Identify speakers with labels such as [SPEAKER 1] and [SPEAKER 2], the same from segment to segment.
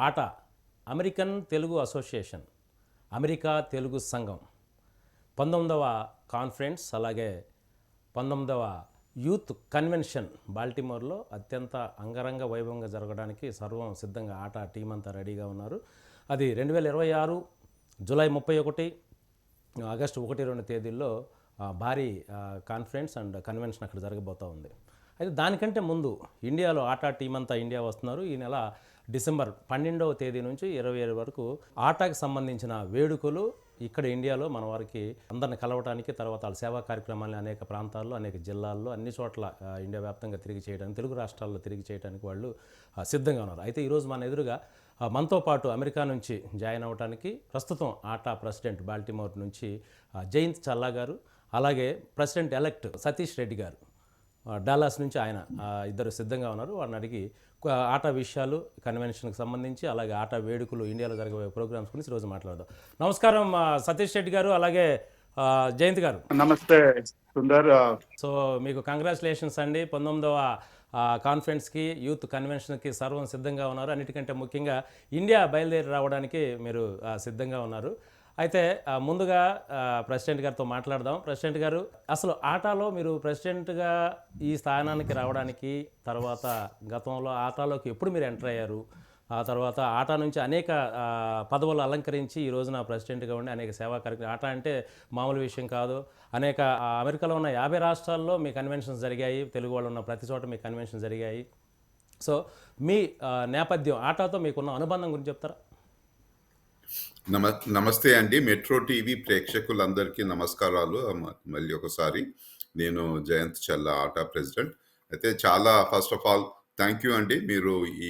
[SPEAKER 1] ఆట American Telugu association, America Telugu సంఘం 19వ conference, అలాగే 19వ యూత్ కన్వెన్షన్ బాల్టిమోర్లో అత్యంత అంగరంగ వైభవంగా జరగడానికి సర్వం సిద్ధంగా ఆట టీం అంతా రెడీగా ఉన్నారు. అది 2026 జూలై 31, ఆగస్టు 1-2 తేదీల్లో భారీ కాన్ఫరెన్స్ అండ్ కన్వెన్షన్ అక్కడ జరగబోతూ ఉంది. అయితే దానికంటే ముందు ఇండియాలో ఆటా టీం అంతా ఇండియా వస్తున్నారు. ఈ నెల డిసెంబర్ 12వ తేదీ నుంచి 27 వరకు ఆటాకి సంబంధించిన వేడుకలు ఇక్కడ ఇండియాలో మన వారికి అందరిని కలవటానికి, తర్వాత వాళ్ళ సేవా కార్యక్రమాలను అనేక ప్రాంతాల్లో, అనేక జిల్లాల్లో, అన్ని చోట్ల ఇండియా వ్యాప్తంగా తిరిగి చేయడానికి, తెలుగు రాష్ట్రాల్లో తిరిగి చేయడానికి వాళ్ళు సిద్ధంగా ఉన్నారు. అయితే ఈరోజు మన ఎదురుగా మనతో పాటు అమెరికా నుంచి జాయిన్ అవ్వడానికి ప్రస్తుతం ఆటా ప్రెసిడెంట్ బాల్టిమోర్ నుంచి జయంత్ చల్లా గారు, అలాగే ప్రెసిడెంట్ ఎలెక్ట్ సతీష్ రెడ్డి గారు డాలాస్ నుంచి ఆయన ఇద్దరు సిద్ధంగా ఉన్నారు. వారిని అడిగి ఆట విషయాలు, కన్వెన్షన్కి సంబంధించి, అలాగే ఆట వేడుకలు, ఇండియాలో జరగబోయే ప్రోగ్రామ్స్ గురించి ఈరోజు మాట్లాడదాం. నమస్కారం సతీష్ రెడ్డి గారు, అలాగే జయంత్ గారు.
[SPEAKER 2] నమస్తే సుందర్.
[SPEAKER 1] సో మీకు కంగ్రాచులేషన్స్ అండి. 19వ కాన్ఫరెన్స్కి, యూత్ కన్వెన్షన్కి సర్వం సిద్ధంగా ఉన్నారు. అన్నిటికంటే ముఖ్యంగా ఇండియా బయలుదేరి రావడానికి మీరు సిద్ధంగా ఉన్నారు. అయితే ముందుగా ప్రెసిడెంట్ గారితో మాట్లాడదాం. ప్రెసిడెంట్ గారు, అసలు ఆటాలో మీరు ప్రెసిడెంట్గా ఈ స్థానానికి రావడానికి, తర్వాత గతంలో ఆటాలోకి ఎప్పుడు మీరు ఎంటర్ అయ్యారు, ఆ తర్వాత ఆటా నుంచి అనేక పదవులు అలంకరించి ఈ రోజున ప్రెసిడెంట్గా ఉండి అనేక సేవా కార్యక్రమాలు, ఆటా అంటే మామూలు విషయం కాదు. అనేక అమెరికాలో ఉన్న 50 రాష్ట్రాల్లో మీ కన్వెన్షన్స్ జరిగాయి, తెలుగు వాళ్ళు ఉన్న ప్రతి చోట మీ కన్వెన్షన్ జరిగాయి. సో మీ నేపథ్యం, ఆటాతో మీకున్న అనుబంధం గురించి చెప్తారా?
[SPEAKER 3] నమస్తే అండి. మెట్రో టీవీ ప్రేక్షకులందరికీ నమస్కారాలు. మళ్ళీ ఒకసారి నేను జయంత్ చల్లా, ఆటా ప్రెసిడెంట్. అయితే చాలా first of all thank you అండి. మీరు ఈ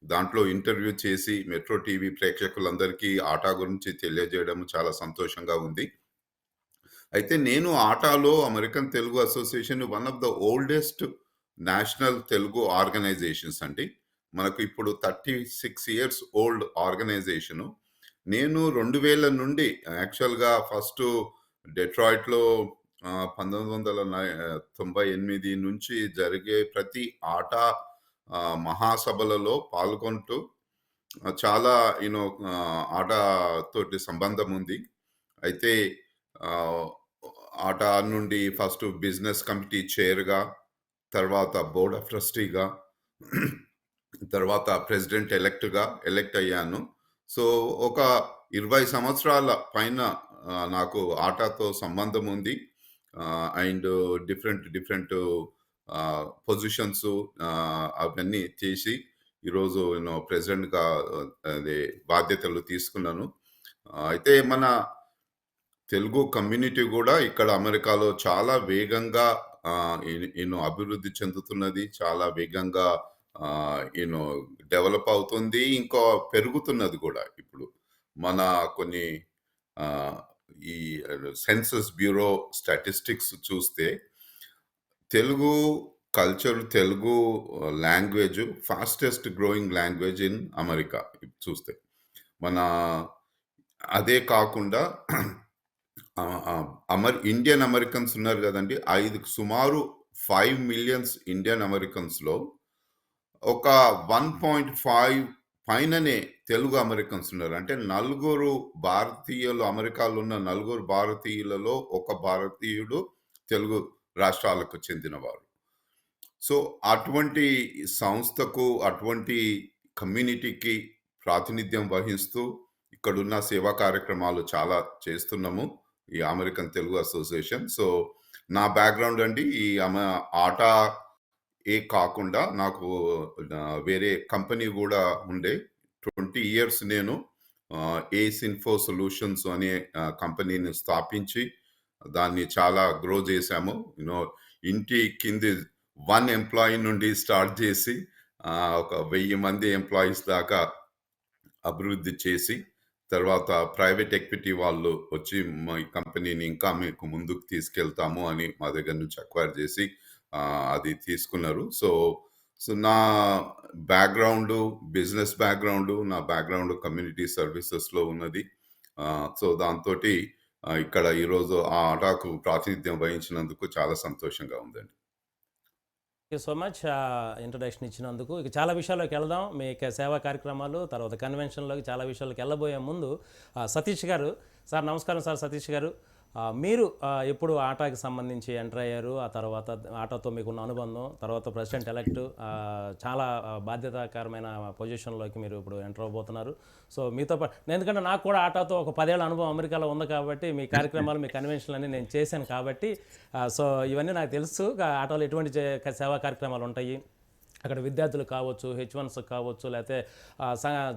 [SPEAKER 3] దాంట్లో ఇంటర్వ్యూ చేసి మెట్రో టీవీ ప్రేక్షకులందరికీ ఆటా గురించి తెలియజేయడం చాలా సంతోషంగా ఉంది. అయితే నేను ఆటాలో American Telugu association one of the oldest national Telugu organisations అండి. మనకు ఇప్పుడు 36 years ఓల్డ్ ఆర్గనైజేషను. నేను 2000 నుండి యాక్చువల్గా ఫస్ట్ డెట్రాయిట్లో 1998 నుంచి జరిగే ప్రతి ఆటా మహాసభలలో పాల్గొంటూ చాలా ఆటా తోటి సంబంధం ఉంది. అయితే ఆటా నుండి ఫస్ట్ బిజినెస్ కమిటీ చైర్గా, తర్వాత బోర్డ్ ఆఫ్ ట్రస్టీగా, తర్వాత ప్రెసిడెంట్ ఎలెక్ట్ అయ్యాను. సో ఒక 20 సంవత్సరాల పైన నాకు ఆటాతో సంబంధం ఉంది. అండ్ డిఫరెంట్ పొజిషన్స్ అవన్నీ చేసి ఈరోజు ప్రెసిడెంట్గా అదే బాధ్యతలు తీసుకున్నాను. అయితే మన తెలుగు కమ్యూనిటీ కూడా ఇక్కడ అమెరికాలో చాలా వేగంగా అభివృద్ధి చెందుతున్నది, చాలా వేగంగా డెవలప్ అవుతుంది, ఇంకా పెరుగుతున్నది కూడా. ఇప్పుడు మన కొన్ని ఈ సెన్సస్ బ్యూరో స్టాటిస్టిక్స్ చూస్తే Telugu culture, Telugu language fastest growing language in America చూస్తే. మన అదే కాకుండా ఇండియన్ అమెరికన్స్ ఉన్నారు కదండి, సుమారు 5 million ఇండియన్ అమెరికన్స్లో ఒక 1.5 పైననే తెలుగు అమెరికన్స్ ఉన్నారు. అంటే అమెరికాలో ఉన్న 4 భారతీయులలో ఒక భారతీయుడు తెలుగు రాష్ట్రాలకు చెందినవారు. సో అటువంటి సంస్థకు, అటువంటి కమ్యూనిటీకి ప్రాతినిధ్యం వహిస్తూ ఇక్కడున్న సేవా కార్యక్రమాలు చాలా చేస్తున్నాము ఈ అమెరికన్ తెలుగు అసోసియేషన్. సో నా బ్యాక్గ్రౌండ్ అండి, ఈ ఆటా కాకుండా నాకు వేరే కంపెనీ కూడా ఉండే. 20 years నేను ఏస్ ఇన్ఫో సొల్యూషన్స్ అనే కంపెనీని స్థాపించి దాన్ని చాలా గ్రో చేశాము. ఇంటి కింది 1 employee నుండి స్టార్ట్ చేసి ఒక 1000 మంది ఎంప్లాయీస్ దాకా అభివృద్ధి చేసి, తర్వాత ప్రైవేట్ ఎక్విటీ వాళ్ళు వచ్చి మా ఈ కంపెనీని ఇంకా మీకు ముందుకు తీసుకెళ్తాము అని మా దగ్గర నుంచి అక్వైర్ చేసి అది తీసుకున్నారు. సో నా బ్యాక్గ్రౌండ్ బిజినెస్ బ్యాక్గ్రౌండ్, నా బ్యాక్గ్రౌండ్ కమ్యూనిటీ సర్వీసెస్లో ఉన్నది. సో దాంతో ఇక్కడ ఈరోజు ఆ ఆటాకు ప్రాతినిధ్యం వహించినందుకు చాలా సంతోషంగా ఉందండి.
[SPEAKER 1] సో మచ్ ఇంట్రడక్షన్ ఇచ్చినందుకు. ఇక చాలా విషయాల్లోకి వెళ్దాం. మీ సేవా కార్యక్రమాలు, తర్వాత కన్వెన్షన్‌లోకి చాలా విషయాలకు వెళ్ళబోయే ముందు సతీష్ గారు, సార్ నమస్కారం సార్ సతీష్ గారు. మీరు ఎప్పుడు ఆటాకి సంబంధించి ఎంటర్ అయ్యారు? ఆ తర్వాత ఆటాతో మీకున్న అనుబంధం, తర్వాత ప్రెసిడెంట్ ఎలెక్ట్, చాలా బాధ్యతాకరమైన పొజిషన్‌లోకి మీరు ఇప్పుడు ఎంటర్ అవ్వబోతున్నారు. సో మీతో ఎందుకంటే నాకు కూడా ఆటాతో ఒక 10 ఏళ్ల అనుభవం అమెరికాలో ఉంది కాబట్టి, మీ కార్యక్రమాలు, మీ కన్వెన్షన్‌లన్నీ నేను చేశాను కాబట్టి, సో ఇవన్నీ నాకు తెలుసు. ఆటాలో ఎటువంటి సేవా కార్యక్రమాలు ఉంటాయి, అక్కడ విద్యార్థులు కావచ్చు, H1s కావచ్చు, లేకపోతే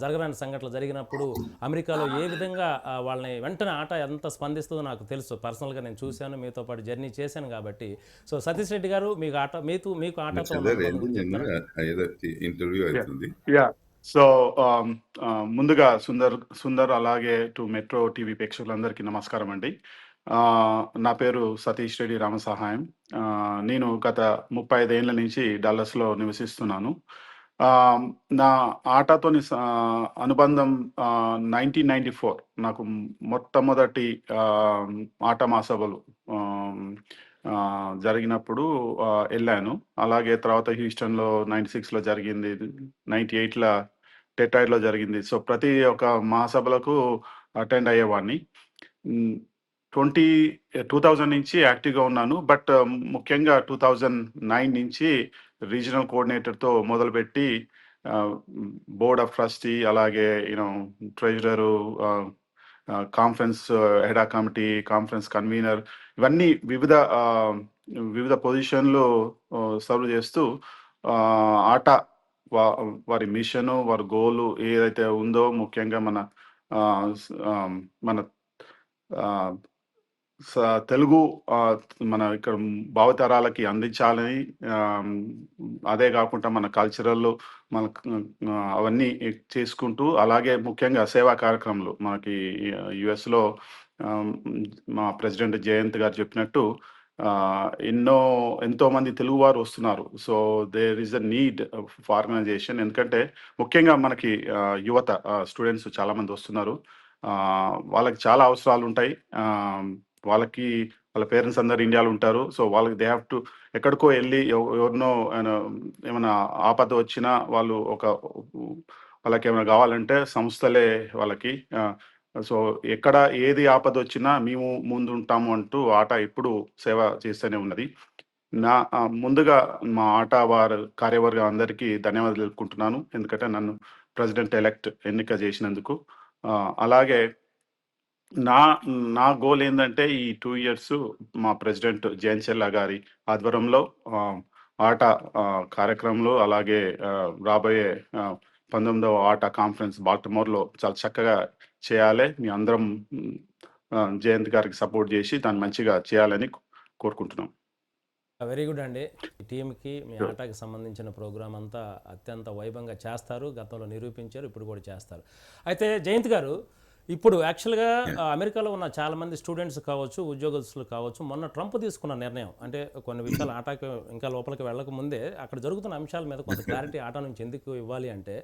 [SPEAKER 1] జరగరాని సంఘటనలు జరిగినప్పుడు అమెరికాలో ఏ విధంగా వాళ్ళని వెంటనే ఆట ఎంత స్పందిస్తుందో నాకు తెలుసు. పర్సనల్గా నేను చూశాను, మీతో పాటు జర్నీ చేశాను కాబట్టి. సో సతీష్ రెడ్డి గారు, మీకు ఆటతో ఉన్న అనుబంధం గురించి చెప్తారా?
[SPEAKER 3] ఇంటర్వ్యూ అవుతుంది.
[SPEAKER 2] యా సో ముందుగా సుందర్ అలాగే టు మెట్రో టీవీ ప్రేక్షకులందరికీ నమస్కారం అండి. నా పేరు సతీష్ రెడ్డి రామసహాయం. నేను గత 35 ఏళ్ల నుంచి డల్లస్లో నివసిస్తున్నాను. నా ఆటతోని అనుబంధం 1994 నాకు మొట్టమొదటి ఆట మహాసభలు జరిగినప్పుడు వెళ్ళాను. అలాగే తర్వాత హ్యూస్టన్లో 96లో జరిగింది, 98లో డెట్రాయిట్లో జరిగింది. సో ప్రతి ఒక్క మహాసభలకు అటెండ్ అయ్యేవాడిని. 2000 నుంచి యాక్టివ్గా ఉన్నాను. బట్ ముఖ్యంగా 2009 నుంచి రీజనల్ కోఆర్డినేటర్తో మొదలుపెట్టి బోర్డ్ ఆఫ్ ట్రస్టీ, అలాగే treasurer, conference head of committee, conference convener, ఇవన్నీ వివిధ పొజిషన్లు సర్వ్ చేస్తూ ఆట వారి మిషను, వారి గోలు ఏదైతే ఉందో, ముఖ్యంగా మన తెలుగు మన ఇక్కడ భావితరాలకి అందించాలని, అదే కాకుండా మన కల్చరల్ మన అవన్నీ చేసుకుంటూ, అలాగే ముఖ్యంగా సేవా కార్యక్రమాలు మనకి యుఎస్లో మా ప్రెసిడెంట్ జయంత్ గారు చెప్పినట్టు ఎంతో మంది తెలుగు వారు వస్తున్నారు. So there is a need for organisation. ఎందుకంటే ముఖ్యంగా మనకి యువత స్టూడెంట్స్ చాలా మంది వస్తున్నారు. వాళ్ళకి చాలా అవసరాలు ఉంటాయి. వాళ్ళ పేరెంట్స్ అందరు ఇండియాలో ఉంటారు. సో వాళ్ళకి దే హ్యావ్ టు ఎక్కడికో వెళ్ళి ఎవరినో ఏమైనా ఆపద వచ్చినా వాళ్ళకి ఏమైనా కావాలంటే సంస్థలే వాళ్ళకి. సో ఎక్కడ ఏది ఆపద వచ్చినా మేము ముందు ఉంటాము అంటూ ఆట ఎప్పుడు సేవ చేస్తూనే ఉన్నది. ముందుగా మా ఆట కార్యవర్గం అందరికీ ధన్యవాదాలు తెలుపుకుంటున్నాను, ఎందుకంటే నన్ను ప్రెసిడెంట్ ఎలెక్ట్ ఎన్నిక చేసినందుకు. అలాగే నా గోల్ ఏంటంటే ఈ 2 ఇయర్స్ మా ప్రెసిడెంట్ జయంత్ చెల్లా గారి ఆధ్వర్యంలో ఆట కార్యక్రమంలో, అలాగే రాబోయే 19వ ఆట కాన్ఫరెన్స్ బాల్టిమోర్లో చాలా చక్కగా చేయాలి. మీ అందరం జయంత్ గారికి సపోర్ట్ చేసి దాన్ని మంచిగా చేయాలని కోరుకుంటున్నాం.
[SPEAKER 1] వెరీ గుడ్ అండి. ఈ టీంకి, మీ ఆటకి సంబంధించిన ప్రోగ్రామ్ అంతా అత్యంత వైభవంగా చేస్తారు. గతంలో నిరూపించారు, ఇప్పుడు కూడా చేస్తారు. అయితే జయంత్ గారు, ఇప్పుడు యాక్చువల్గా అమెరికాలో ఉన్న చాలామంది స్టూడెంట్స్ కావచ్చు, ఉద్యోగస్తులు కావచ్చు, మొన్న ట్రంప్ తీసుకున్న నిర్ణయం అంటే కొన్ని విషయాలు ఆటకి ఇంకా లోపలికి వెళ్ళక ముందే అక్కడ జరుగుతున్న అంశాల మీద కొంత క్లారిటీ ఆట నుంచి ఎందుకు ఇవ్వాలి అంటే,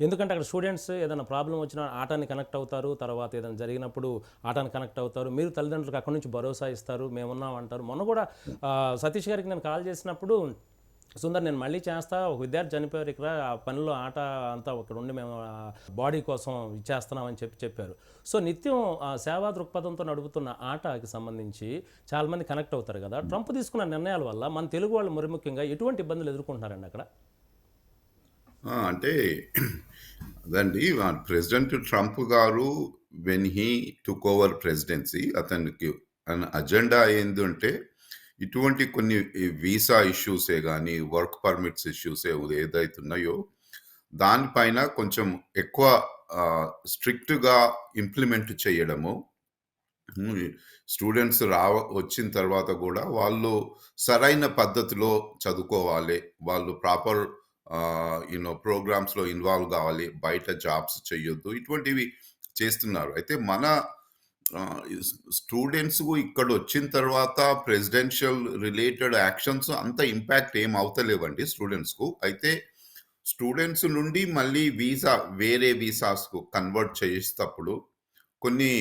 [SPEAKER 1] ఎందుకంటే అక్కడ స్టూడెంట్స్ ఏదైనా ప్రాబ్లం వచ్చినా ఆటాన్ని కనెక్ట్ అవుతారు, తర్వాత ఏదైనా జరిగినప్పుడు ఆటాన్ని కనెక్ట్ అవుతారు, మీరు తల్లిదండ్రులకు అక్కడ నుంచి భరోసా ఇస్తారు, మేమున్నాం అంటారు. మొన్న కూడా సతీష్ గారికి నేను కాల్ చేసినప్పుడు, సుందర్ నేను మళ్ళీ చేస్తా, ఒక విద్యార్థి చనిపోయారు ఇక్కడ, ఆ పనిలో ఆట అంతా ఇక్కడ ఉండి మేము బాడీ కోసం ఇచ్చేస్తున్నామని చెప్పారు. సో నిత్యం సేవా దృక్పథంతో నడుపుతున్న ఆటకి సంబంధించి చాలామంది కనెక్ట్ అవుతారు కదా. ట్రంప్ తీసుకున్న నిర్ణయాల వల్ల మన తెలుగు వాళ్ళు మరి ముఖ్యంగా ఎటువంటి ఇబ్బందులు ఎదుర్కొంటున్నారండి అక్కడ?
[SPEAKER 3] అంటే అదండి, ప్రెసిడెంట్ ట్రంప్ గారు when he took over presidency, అతనికి అజెండా ఏంటంటే ఇటువంటి కొన్ని వీసా ఇష్యూసే కానీ, వర్క్ పర్మిట్స్ ఇష్యూసే ఏదైతే ఉన్నాయో దానిపైన కొంచెం ఎక్కువ స్ట్రిక్ట్గా ఇంప్లిమెంట్ చేయడము. స్టూడెంట్స్ వచ్చిన తర్వాత కూడా వాళ్ళు సరైన పద్ధతిలో చదువుకోవాలి, వాళ్ళు ప్రాపర్ ప్రోగ్రామ్స్లో ఇన్వాల్వ్ కావాలి, బయట జాబ్స్ చేయొద్దు, ఇటువంటివి చేస్తున్నారు. అయితే మన స్టూడెంట్స్ ఇక్కడ వచ్చిన తర్వాత ప్రెసిడెన్షియల్ రిలేటెడ్ యాక్షన్స్ అంత ఇంపాక్ట్ ఏం అవుతలేవండి స్టూడెంట్స్కు. అయితే స్టూడెంట్స్ నుండి మళ్ళీ వేరే వీసాస్కు కన్వర్ట్ చేసేటప్పుడు కొన్ని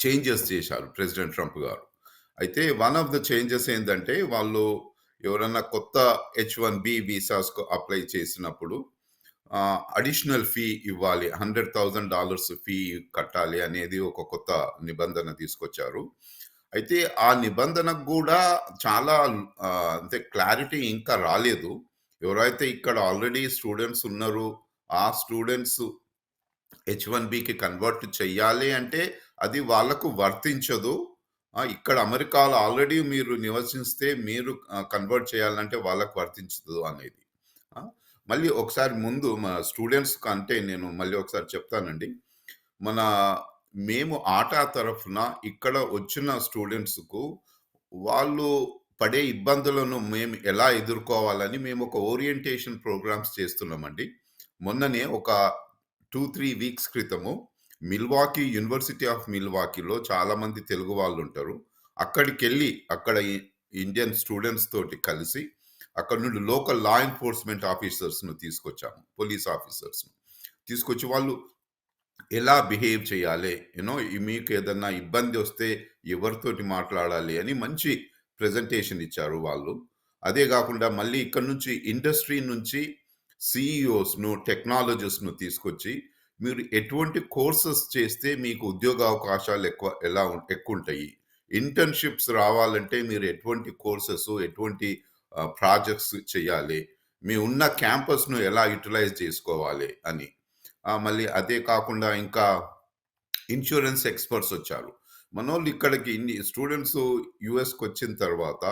[SPEAKER 3] చేంజెస్ చేశారు ప్రెసిడెంట్ ట్రంప్ గారు. అయితే వన్ ఆఫ్ ద చేంజెస్ ఏంటంటే, వాళ్ళు ఎవరన్నా కొత్త H-1B వీసాస్‌కు అప్లై చేసినప్పుడు అడిషనల్ ఫీ ఇవ్వాలి. $100,000 ఫీ కట్టాలి అనేది ఒక కొత్త నిబంధన తీసుకొచ్చారు. అయితే ఆ నిబంధనకు గూడా చాలా అంటే క్లారిటీ ఇంకా రాలేదు. ఎవరైతే ఇక్కడ ఆల్రెడీ స్టూడెంట్స్ ఉన్నారో, ఆ స్టూడెంట్స్ H-1Bకి కన్వర్ట్ చెయ్యాలి అంటే అది వాళ్ళకు వర్తించదు. ఇక్కడ అమెరికాలో ఆల్రెడీ మీరు నివసిస్తే మీరు కన్వర్ట్ చేయాలంటే వాళ్ళకి వర్తించదు అనేది. ఆ! మళ్ళీ ఒకసారి ముందు మా స్టూడెంట్స్ కంటే నేను మళ్ళీ ఒకసారి చెప్తానండి. మన మేము ఆటా తరఫున ఇక్కడ వచ్చిన స్టూడెంట్స్‌కు వాళ్ళు పడే ఇబ్బందులను మేము ఎలా ఎదుర్కోవాలని మేము ఒక ఓరియంటేషన్ ప్రోగ్రామ్స్ చేస్తున్నామండి. మొన్ననే ఒక 2, 3 వీక్స్ క్రితము యూనివర్సిటీ ఆఫ్ మిల్వాకీలో చాలామంది తెలుగు వాళ్ళుంటారు. అక్కడికెళ్ళి అక్కడ ఇండియన్ స్టూడెంట్స్ తోటి కలిసి అక్కడ నుండి లోకల్ లా ఎన్ఫోర్స్‌మెంట్ ఆఫీసర్స్‌ను తీసుకొచ్చాము. పోలీస్ ఆఫీసర్స్‌ను. తీసుకొచ్చి వాళ్ళు ఎలా బిహేవ్ చేయాలి? మీకు ఏదన్నా ఇబ్బందొస్తే ఎవరితోటి మాట్లాడాలి అని మంచి ప్రెజెంటేషన్ ఇచ్చారు వాళ్ళు. అదే గాకుండా మళ్ళీ ఇక్కడి నుంచి ఇండస్ట్రీ నుంచి సీఈఓస్‌ను, టెక్నాలజిస్ట్‌ను తీసుకొచ్చి మీరు ఎటువంటి కోర్సెస్ చేస్తే మీకు ఉద్యోగ అవకాశాలు ఎక్కువుంటాయి. ఇంటర్న్‌షిప్స్ రావాలంటే మీరు ఎటువంటి కోర్సెస్, ఎటువంటి ప్రాజెక్ట్స్ చేయాలి? మీ ఉన్న క్యాంపస్‌ను ఎలా యుటిలైజ్ చేసుకోవాలి అని. మళ్ళీ అదే కాకుండా ఇంకా ఇన్స్యూరెన్స్ ఎక్స్‌పర్ట్స్ వచ్చారు. మనోళ్ళు ఇక్కడికి స్టూడెంట్స్ యూఎస్‌కొచ్చిన తర్వాత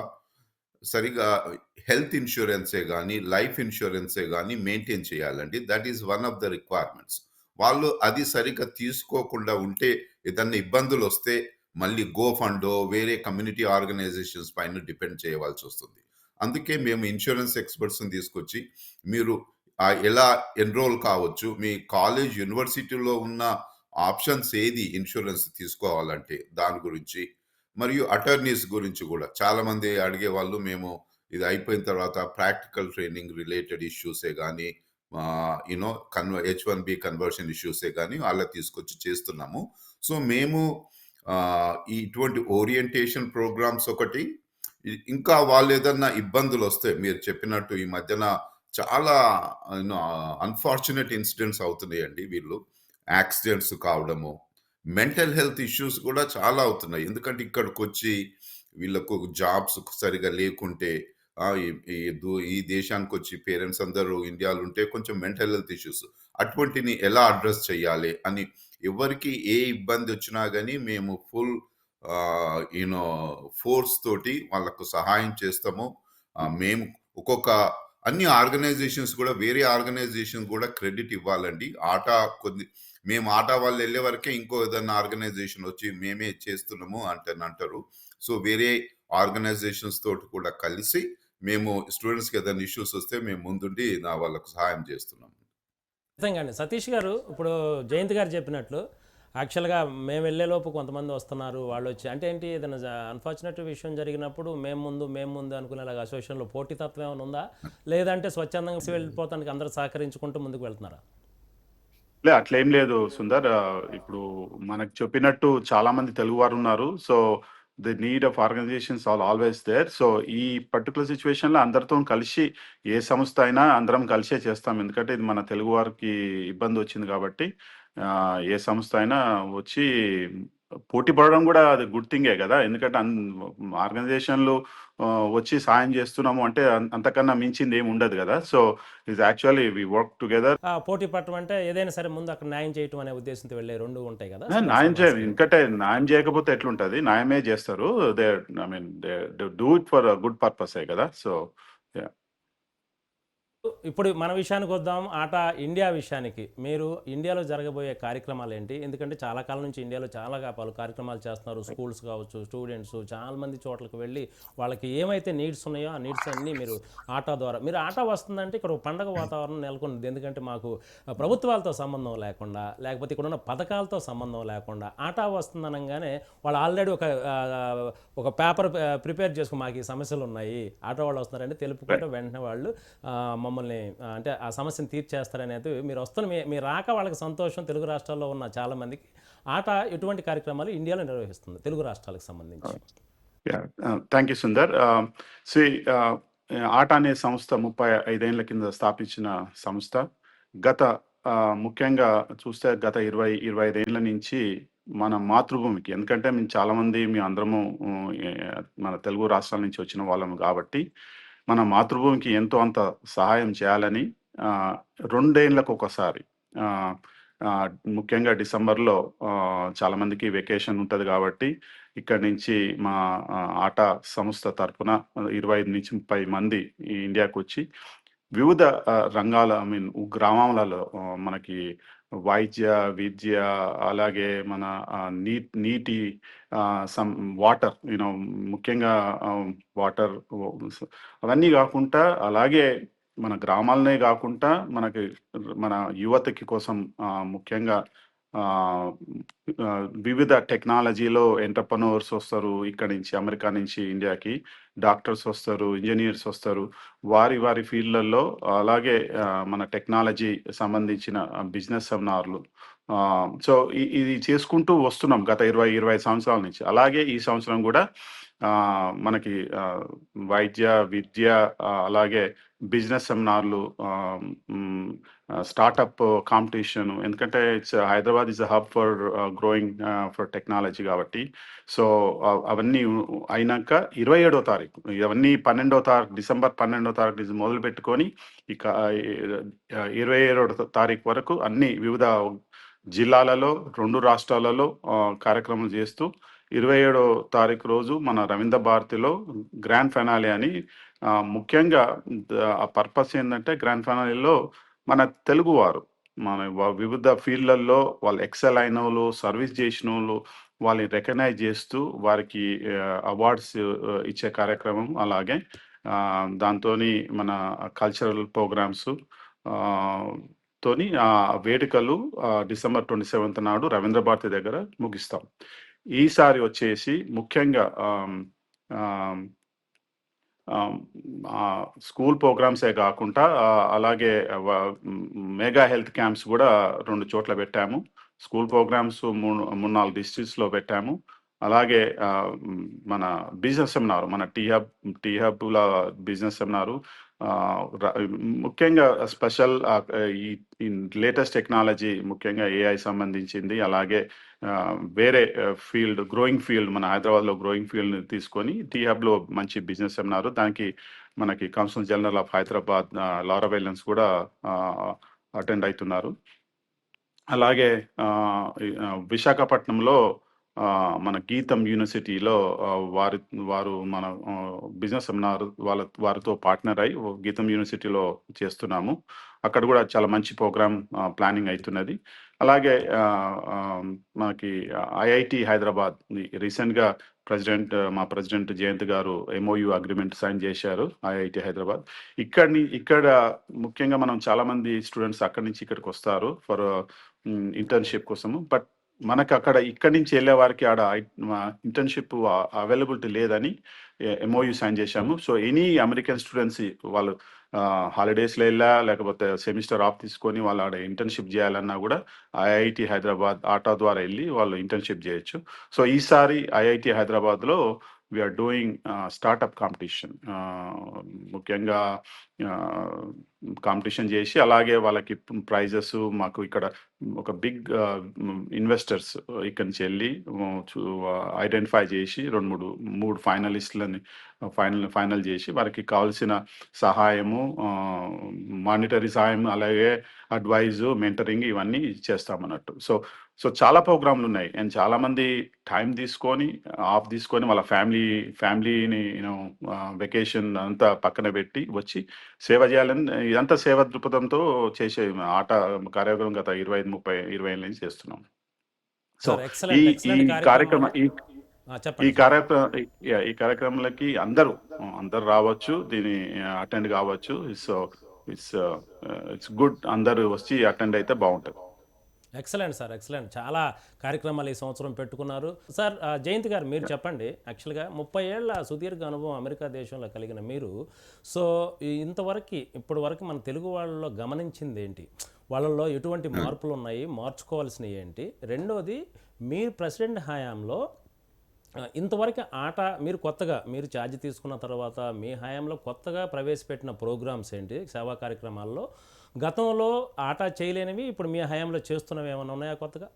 [SPEAKER 3] సరిగ్గా హెల్త్ ఇన్స్యూరెన్సే గాని, లైఫ్ ఇన్స్యూరెన్సే గాని మెయింటైన్ చేయాలండి. That is one of the requirements. వాళ్ళు అది సరిగ్గా తీసుకోకుండా ఉంటే ఏదన్నా ఇబ్బందులొస్తే మళ్ళీ గోఫండో, వేరే కమ్యూనిటీ ఆర్గనైజేషన్స్ పైన డిపెండ్ చేయవలసొస్తుంది. అందుకే మేము ఇన్స్యూరెన్స్ ఎక్స్‌పర్ట్స్‌ని తీసుకొచ్చి మీరు ఎలా ఎన్రోల్ కావచ్చు, మీ కాలేజ్, యూనివర్సిటీలో ఉన్న ఆప్షన్స్ ఏది ఇన్స్యూరెన్స్ తీసుకోవాలంటే దాని గురించి, మరియు అటార్నీస్ గురించి గూడా చాలామంది అడిగేవాళ్ళు. మేము ఇది అయిపోయిన తర్వాత ప్రాక్టికల్ ట్రైనింగ్ రిలేటెడ్ ఇష్యూసే గానీ, H-1B కన్వర్షన్ ఇష్యూసే గానీ వాళ్ళకి తీసుకొచ్చి చేస్తున్నాము. సో, మేము ఇటువంటి ఓరియంటేషన్ ప్రోగ్రామ్స్ ఒకటి, ఇంకా వాళ్ళేదన్నా ఇబ్బందులొస్తే మీరు చెప్పినట్టు ఈ మధ్యన చాలా అన్‌ఫార్చునేట్ ఇన్సిడెంట్స్ అవుతున్నాయండి వీళ్ళు. యాక్సిడెంట్స్ కావడము, మెంటల్ హెల్త్ ఇష్యూస్ కూడా చాలా అవుతున్నాయి. ఎందుకంటే ఇక్కడికొచ్చి వీళ్ళకు జాబ్స్ సరిగ్గా లేకుంటే ఈ దేశానికొచ్చి పేరెంట్స్ అందరూ ఇండియాలో ఉంటే కొంచెం మెంటల్ హెల్త్ ఇష్యూస్ అటువంటిని ఎలా అడ్రెస్ చేయాలి అని ఎవరికి ఏ ఇబ్బంది వచ్చినా గానీ మేము ఫుల్ ఫోర్స్ తోటి వాళ్ళకు సహాయం చేస్తాము. మేము ఒక్కొక్క అన్ని ఆర్గనైజేషన్స్ కూడా, వేరే ఆర్గనైజేషన్ కూడా క్రెడిట్ ఇవ్వాలండి. మేము ఆటా వాళ్ళు వెళ్ళే వరకే ఇంకో ఏదన్నా ఆర్గనైజేషన్ వచ్చి మేమే చేస్తున్నాము అంటారు. సో, వేరే ఆర్గనైజేషన్స్ తోటి కూడా కలిసి మేము స్టూడెంట్స్‌కి ఏదైనా ఇష్యూస్ వస్తే మేము ముందుండి వాళ్ళకు సహాయం చేస్తున్నాము.
[SPEAKER 1] ఖచ్చితంగా అండి. సతీష్ గారు, ఇప్పుడు జయంత్ గారు చెప్పినట్లు యాక్చువల్‌గా మేము వెళ్ళేలోపు కొంతమంది వస్తున్నారు. వాళ్ళొచ్చి అంటే ఏంటి, ఏదైనా అన్‌ఫార్చునేట్ విషయం జరిగినప్పుడు మేము ముందు అనుకునేలాగా అసోసియేషన్‌లో పోటీతత్వం ఏమైనా ఉందా? లేదంటే స్వచ్ఛందంగా వెళ్ళిపోతానికి అందరూ సహకరించుకుంటూ ముందుకు వెళ్తున్నారా?
[SPEAKER 2] అట్లేం లేదు సుందర్. ఇప్పుడు మనకు చెప్పినట్టు చాలా మంది తెలుగువారు ఉన్నారు. So, the need of organisations always there. సో, ఈ పర్టిక్యులర్ సిట్యుయేషన్‌లో అందరితో కలిసి ఏ సంస్థ అయినా అందరం కలిసే చేస్తాం. ఎందుకంటే ఇది మన తెలుగు వారికి ఇబ్బందొచ్చింది కాబట్టి ఏ సంస్థ అయినా వచ్చి పోటీ పడడం కూడా అది గుడ్ థింగే గదా! ఎందుకంటే ఆర్గనైజేషన్‌లు వచ్చి సాయం చేస్తున్నాము అంటే అంతకన్నా మించింది ఏమి ఉండదు గదా! So, it's actually we work together.
[SPEAKER 1] పోటీ పడటం అంటే ఏదైనా సరే ముందు అక్కడ న్యాయం చేయటం అనే ఉద్దేశంతో వెళ్ళే 2 ఉంటాయి కదా!
[SPEAKER 2] న్యాయం చేయాలి. ఎందుకంటే న్యాయం చేయకపోతే ఎట్లుంటది? న్యాయమే చేస్తారు. I mean they do it for good పర్పసే కదా! So, yeah!
[SPEAKER 1] ఇప్పుడు మన విషయానికి వద్దాం. ఇండియా విషయానికి. మీరు ఇండియాలో జరగబోయే కార్యక్రమాలేంటి? ఎందుకంటే చాలా కాలం నుంచి ఇండియాలో పలు కార్యక్రమాలు చేస్తున్నారు. స్కూల్స్ కావచ్చు, స్టూడెంట్స్ చాలామంది చోట్లకు వెళ్ళి వాళ్ళకి ఏమైతే నీడ్స్ ఉన్నాయో ఆ నీడ్స్ అన్నీ మీరు ద్వారా మీరు వస్తుందంటే ఇక్కడ ఒక పండగ వాతావరణం నెలకొంది. ఎందుకంటే మాకు ప్రభుత్వాలతో సంబంధం లేకుండా, లేకపోతే ఇక్కడున్న పథకాలతో సంబంధం లేకుండా వస్తుందనగానే వాళ్ళు ఆల్రెడీ ఒక పేపర్ ప్రిపేర్ చేసుకుని మాకు ఈ సమస్యలు ఉన్నాయి, వాళ్ళు వస్తున్నారంటే తెలుపుకుంటే వెంటనే వాళ్ళు మమ్మల్ని అంటే ఆ సమస్యను తీర్చేస్తారనేది మీరు మీ రాక వాళ్ళకి సంతోషం. తెలుగు రాష్ట్రాల్లో ఉన్న చాలామందికి ఎటువంటి కార్యక్రమాలు ఇండియాలో నిర్వహిస్తుంది తెలుగు రాష్ట్రాలకు సంబంధించి?
[SPEAKER 2] Thank you Sundar. ఆట అనే సంస్థ 35 ఏళ్ల కింద స్థాపించిన సంస్థ. గత ముఖ్యంగా చూస్తే గత 25 ఏళ్ల నుంచి మన మాతృభూమికి, ఎందుకంటే మేము చాలామంది మేమందరము మన తెలుగు రాష్ట్రాల నుంచి వచ్చిన వాళ్ళము కాబట్టి, మన మాతృభూమికి ఎంతో అంత సహాయం చేయాలని 2 ఏళ్లకొకసారి ఆహ్, ఆహ్, ముఖ్యంగా డిసెంబర్‌లో చాలామందికి వెకేషన్ ఉంటది కాబట్టి, ఇక్కడి నుంచి మా ఆట సంస్థ తరపున 25-30 మంది ఈ ఇండియాకొచ్చి వివిధ రంగాల గ్రామాలలో మనకి వైద్య, విద్య, అలాగే మన నీటి సమ్ వాటర్ ముఖ్యంగా వాటర్ అవన్నీ గాకుండా, అలాగే మన గ్రామాలనే గాకుండా మనకి మన యువతకి కోసం ముఖ్యంగా ఆహ్, వివిధ టెక్నాలజీలో ఎంటర్‌ప్రెన్యూర్స్ వస్తారు. ఇక్కడి నుంచి అమెరికా నుంచి ఇండియాకి. డాక్టర్స్ వస్తారు, ఇంజినీర్స్ వస్తారు. వారి వారి ఫీల్డ్‌లలో, అలాగే మన టెక్నాలజీ సంబంధించిన బిజినెస్ సెమినార్‌లు. సో, ఇది చేసుకుంటూ వస్తున్నాం గత 25 సంవత్సరాల నుంచి. అలాగే ఈ సంవత్సరం గూడా మనకి వైద్య, విద్య, అలాగే బిజినెస్ సెమినార్‌లు, స్టార్టప్ కాంపిటీషన్. ఎందుకంటే Hyderabad is a hub for growing for technology కాబట్టి. సో, అవన్నీ అయినాక 27వ తారీఖు ఇవన్నీ 12వ తారీఖు డిసెంబర్ 12వ తారీఖు నుంచి మొదలుపెట్టుకొని ఇక 27వ తారీఖు వరకు అన్ని వివిధ జిల్లాలలో, 2 రాష్ట్రాలలో కార్యక్రమాలు చేస్తూ 27వ తారీఖు రోజు మన రవీంద్ర భారతిలో గ్రాండ్ ఫినాలే అని, ముఖ్యంగా ఆ పర్పస్ ఏందంటే, గ్రాండ్ ఫినాలేలో మన తెలుగువారు మన వివిధ ఫీల్డ్‌లలో వాళ్ళు ఎక్సెల్ అయినోళ్ళు, సర్వీస్ చేసినోళ్ళు వాళ్ళని రికగ్నైజ్ చేస్తూ వారికి అవార్డ్స్ ఇచ్చే కార్యక్రమం. అలాగే దాంతోని మన కల్చరల్ ప్రోగ్రామ్స్ తోని వేడుకలు డిసెంబర్ 27th నాడు రవీంద్ర భారతి దగ్గర ముగిస్తాం. ఈసారి వచ్చేసి ముఖ్యంగా ఆహ్, స్కూల్ ప్రోగ్రామ్సే కాకుండా అలాగే మెగా హెల్త్ క్యాంప్స్ గూడా 2 చోట్ల పెట్టాము. స్కూల్ ప్రోగ్రామ్స్ 3, 4 డిస్ట్రిక్ట్స్‌లో పెట్టాము. అలాగే మన బిజినెస్ సెమినార్, మన టీ హబ్‌ల బిజినెస్ సెమినారు, ముఖ్యంగా స్పెషల్ ఈ ఈ లేటెస్ట్ టెక్నాలజీ, ముఖ్యంగా ఏఐ సంబంధించింది. అలాగే వేరే గ్రోయింగ్ ఫీల్డ్, మన హైదరాబాద్‌లో గ్రోయింగ్ ఫీల్డ్‌ని తీసుకొని టీ హబ్‌లో మంచి బిజినెస్ సెమినారు. దానికి మనకి కౌన్సిల్ జనరల్ ఆఫ్ హైదరాబాద్ లారా వెల్లెన్స్ కూడా అటెండ్ అయితున్నారు. అలాగే విశాఖపట్నంలో మన గీతం యూనివర్సిటీలో వారు మన బిజినెస్ సెమినార్ వారితో పార్ట్నర్ అయ్యి గీతం యూనివర్సిటీలో చేస్తున్నాము. అక్కడ కూడా చాలా మంచి ప్రోగ్రామ్ ప్లానింగ్ అయితున్నది. అలాగే మనకి ఐఐటి హైదరాబాద్ రీసెంట్‌గా మా ప్రెసిడెంట్ జయంత్ గారు ఎంఓయూ అగ్రీమెంట్ సైన్ చేశారు ఐఐటి హైదరాబాద్. ఇక్కడ ముఖ్యంగా మనం చాలామంది స్టూడెంట్స్ అక్కడి నుంచి ఇక్కడికొస్తారు ఫర్ ఇంటర్న్‌షిప్ కోసము. బట్ మనకక్కడ ఇక్కడి నుంచి ఎళ్ళే వారికి ఆడ ఇంటర్న్‌షిప్ అవైలబిలిటీ లేదని ఎంఓయూ సైన్ చేశాము. సో, ఎనీ అమెరికన్ స్టూడెంట్స్ వాళ్ళు హాలిడేస్‌లో లేకపోతే సెమిస్టర్ ఆఫ్ తీసుకొని వాళ్ళు ఆడ ఇంటర్న్‌షిప్ చేయాలన్నా కూడా ఐఐటి హైదరాబాద్ ఆటా ద్వారా ఎళ్లి వాళ్ళు ఇంటర్న్‌షిప్ చేయొచ్చు. సో, ఈసారి ఐఐటి హైదరాబాద్‌లో we are doing startup competition. ముఖ్యంగా కాంపిటీషన్ చేసి, అలాగే వాళ్ళకి ప్రైజెస్, మాకు ఇక్కడ ఒక బిగ్ ఇన్వెస్టర్స్ ఇక్కడి నుంచి వెళ్ళి ఐడెంటిఫై చేసి 3 ఫైనలిస్టులని ఫైనల్ చేసి వారికి కావాల్సిన సహాయము, మానిటరీ సహాయం, అలాగే అడ్వైజ్, మెంటరింగ్ ఇవన్నీ చేస్తామన్నట్టు. సో చాలా ప్రోగ్రామ్లు ఉన్నాయి. అండ్ చాలామంది టైం తీసుకొని ఆఫ్ తీసుకొని వాళ్ళ ఫ్యామిలీని వెకేషన్ అంతా పక్కన పెట్టి వచ్చి సేవ చేయాలని, ఇదంతా సేవ దృక్పథంతో చేసే ఆట కార్యక్రమం గత 25 ఏళ్ళ నుంచి చేస్తున్నాం. సో
[SPEAKER 1] సార్
[SPEAKER 2] ఈ
[SPEAKER 1] ఎక్సలెంట్
[SPEAKER 2] ఈ
[SPEAKER 1] ఎక్సలెంట్
[SPEAKER 2] కార్యక్రమం
[SPEAKER 1] కార్యక్రమాలు.
[SPEAKER 2] ఈ
[SPEAKER 1] చెప్పండి సార్.
[SPEAKER 2] కార్యక్రమం ఈ కార్యక్రమాలకి అందరూ రావచ్చు, దీన్ని అటెండ్ కావచ్చు. సో ఇట్స్ గుడ్, అందరూ వచ్చి అటెండ్ అయితే బాగుంటుంది.
[SPEAKER 1] Excellent sir, excellent. చాలా కార్యక్రమాలు ఈ సంవత్సరం పెట్టుకున్నారు సార్. జయంత్ గారు, మీరు చెప్పండి. యాక్చువల్గా 30 ఏళ్ల సుదీర్ఘ అనుభవం అమెరికా దేశంలో కలిగిన మీరు, సో ఇప్పటి వరకు మన తెలుగు వాళ్ళలో గమనించింది ఏంటి? వాళ్ళల్లో ఎటువంటి మార్పులు ఉన్నాయి, మార్చుకోవాల్సినవి ఏంటి? రెండోది, మీరు ప్రెసిడెంట్ హయాంలో ఇంతవరకు ఆట మీరు కొత్తగా మీరు ఛార్జ్ తీసుకున్న తర్వాత మీ హయాంలో కొత్తగా ప్రవేశపెట్టిన ప్రోగ్రామ్స్ ఏంటి సేవా కార్యక్రమాల్లో? గతంలో ఆట చేయలేనివి ఇప్పుడు మీ హయాంలో చేస్తున్నవి ఏమైనా ఉన్నాయా కొత్తగా?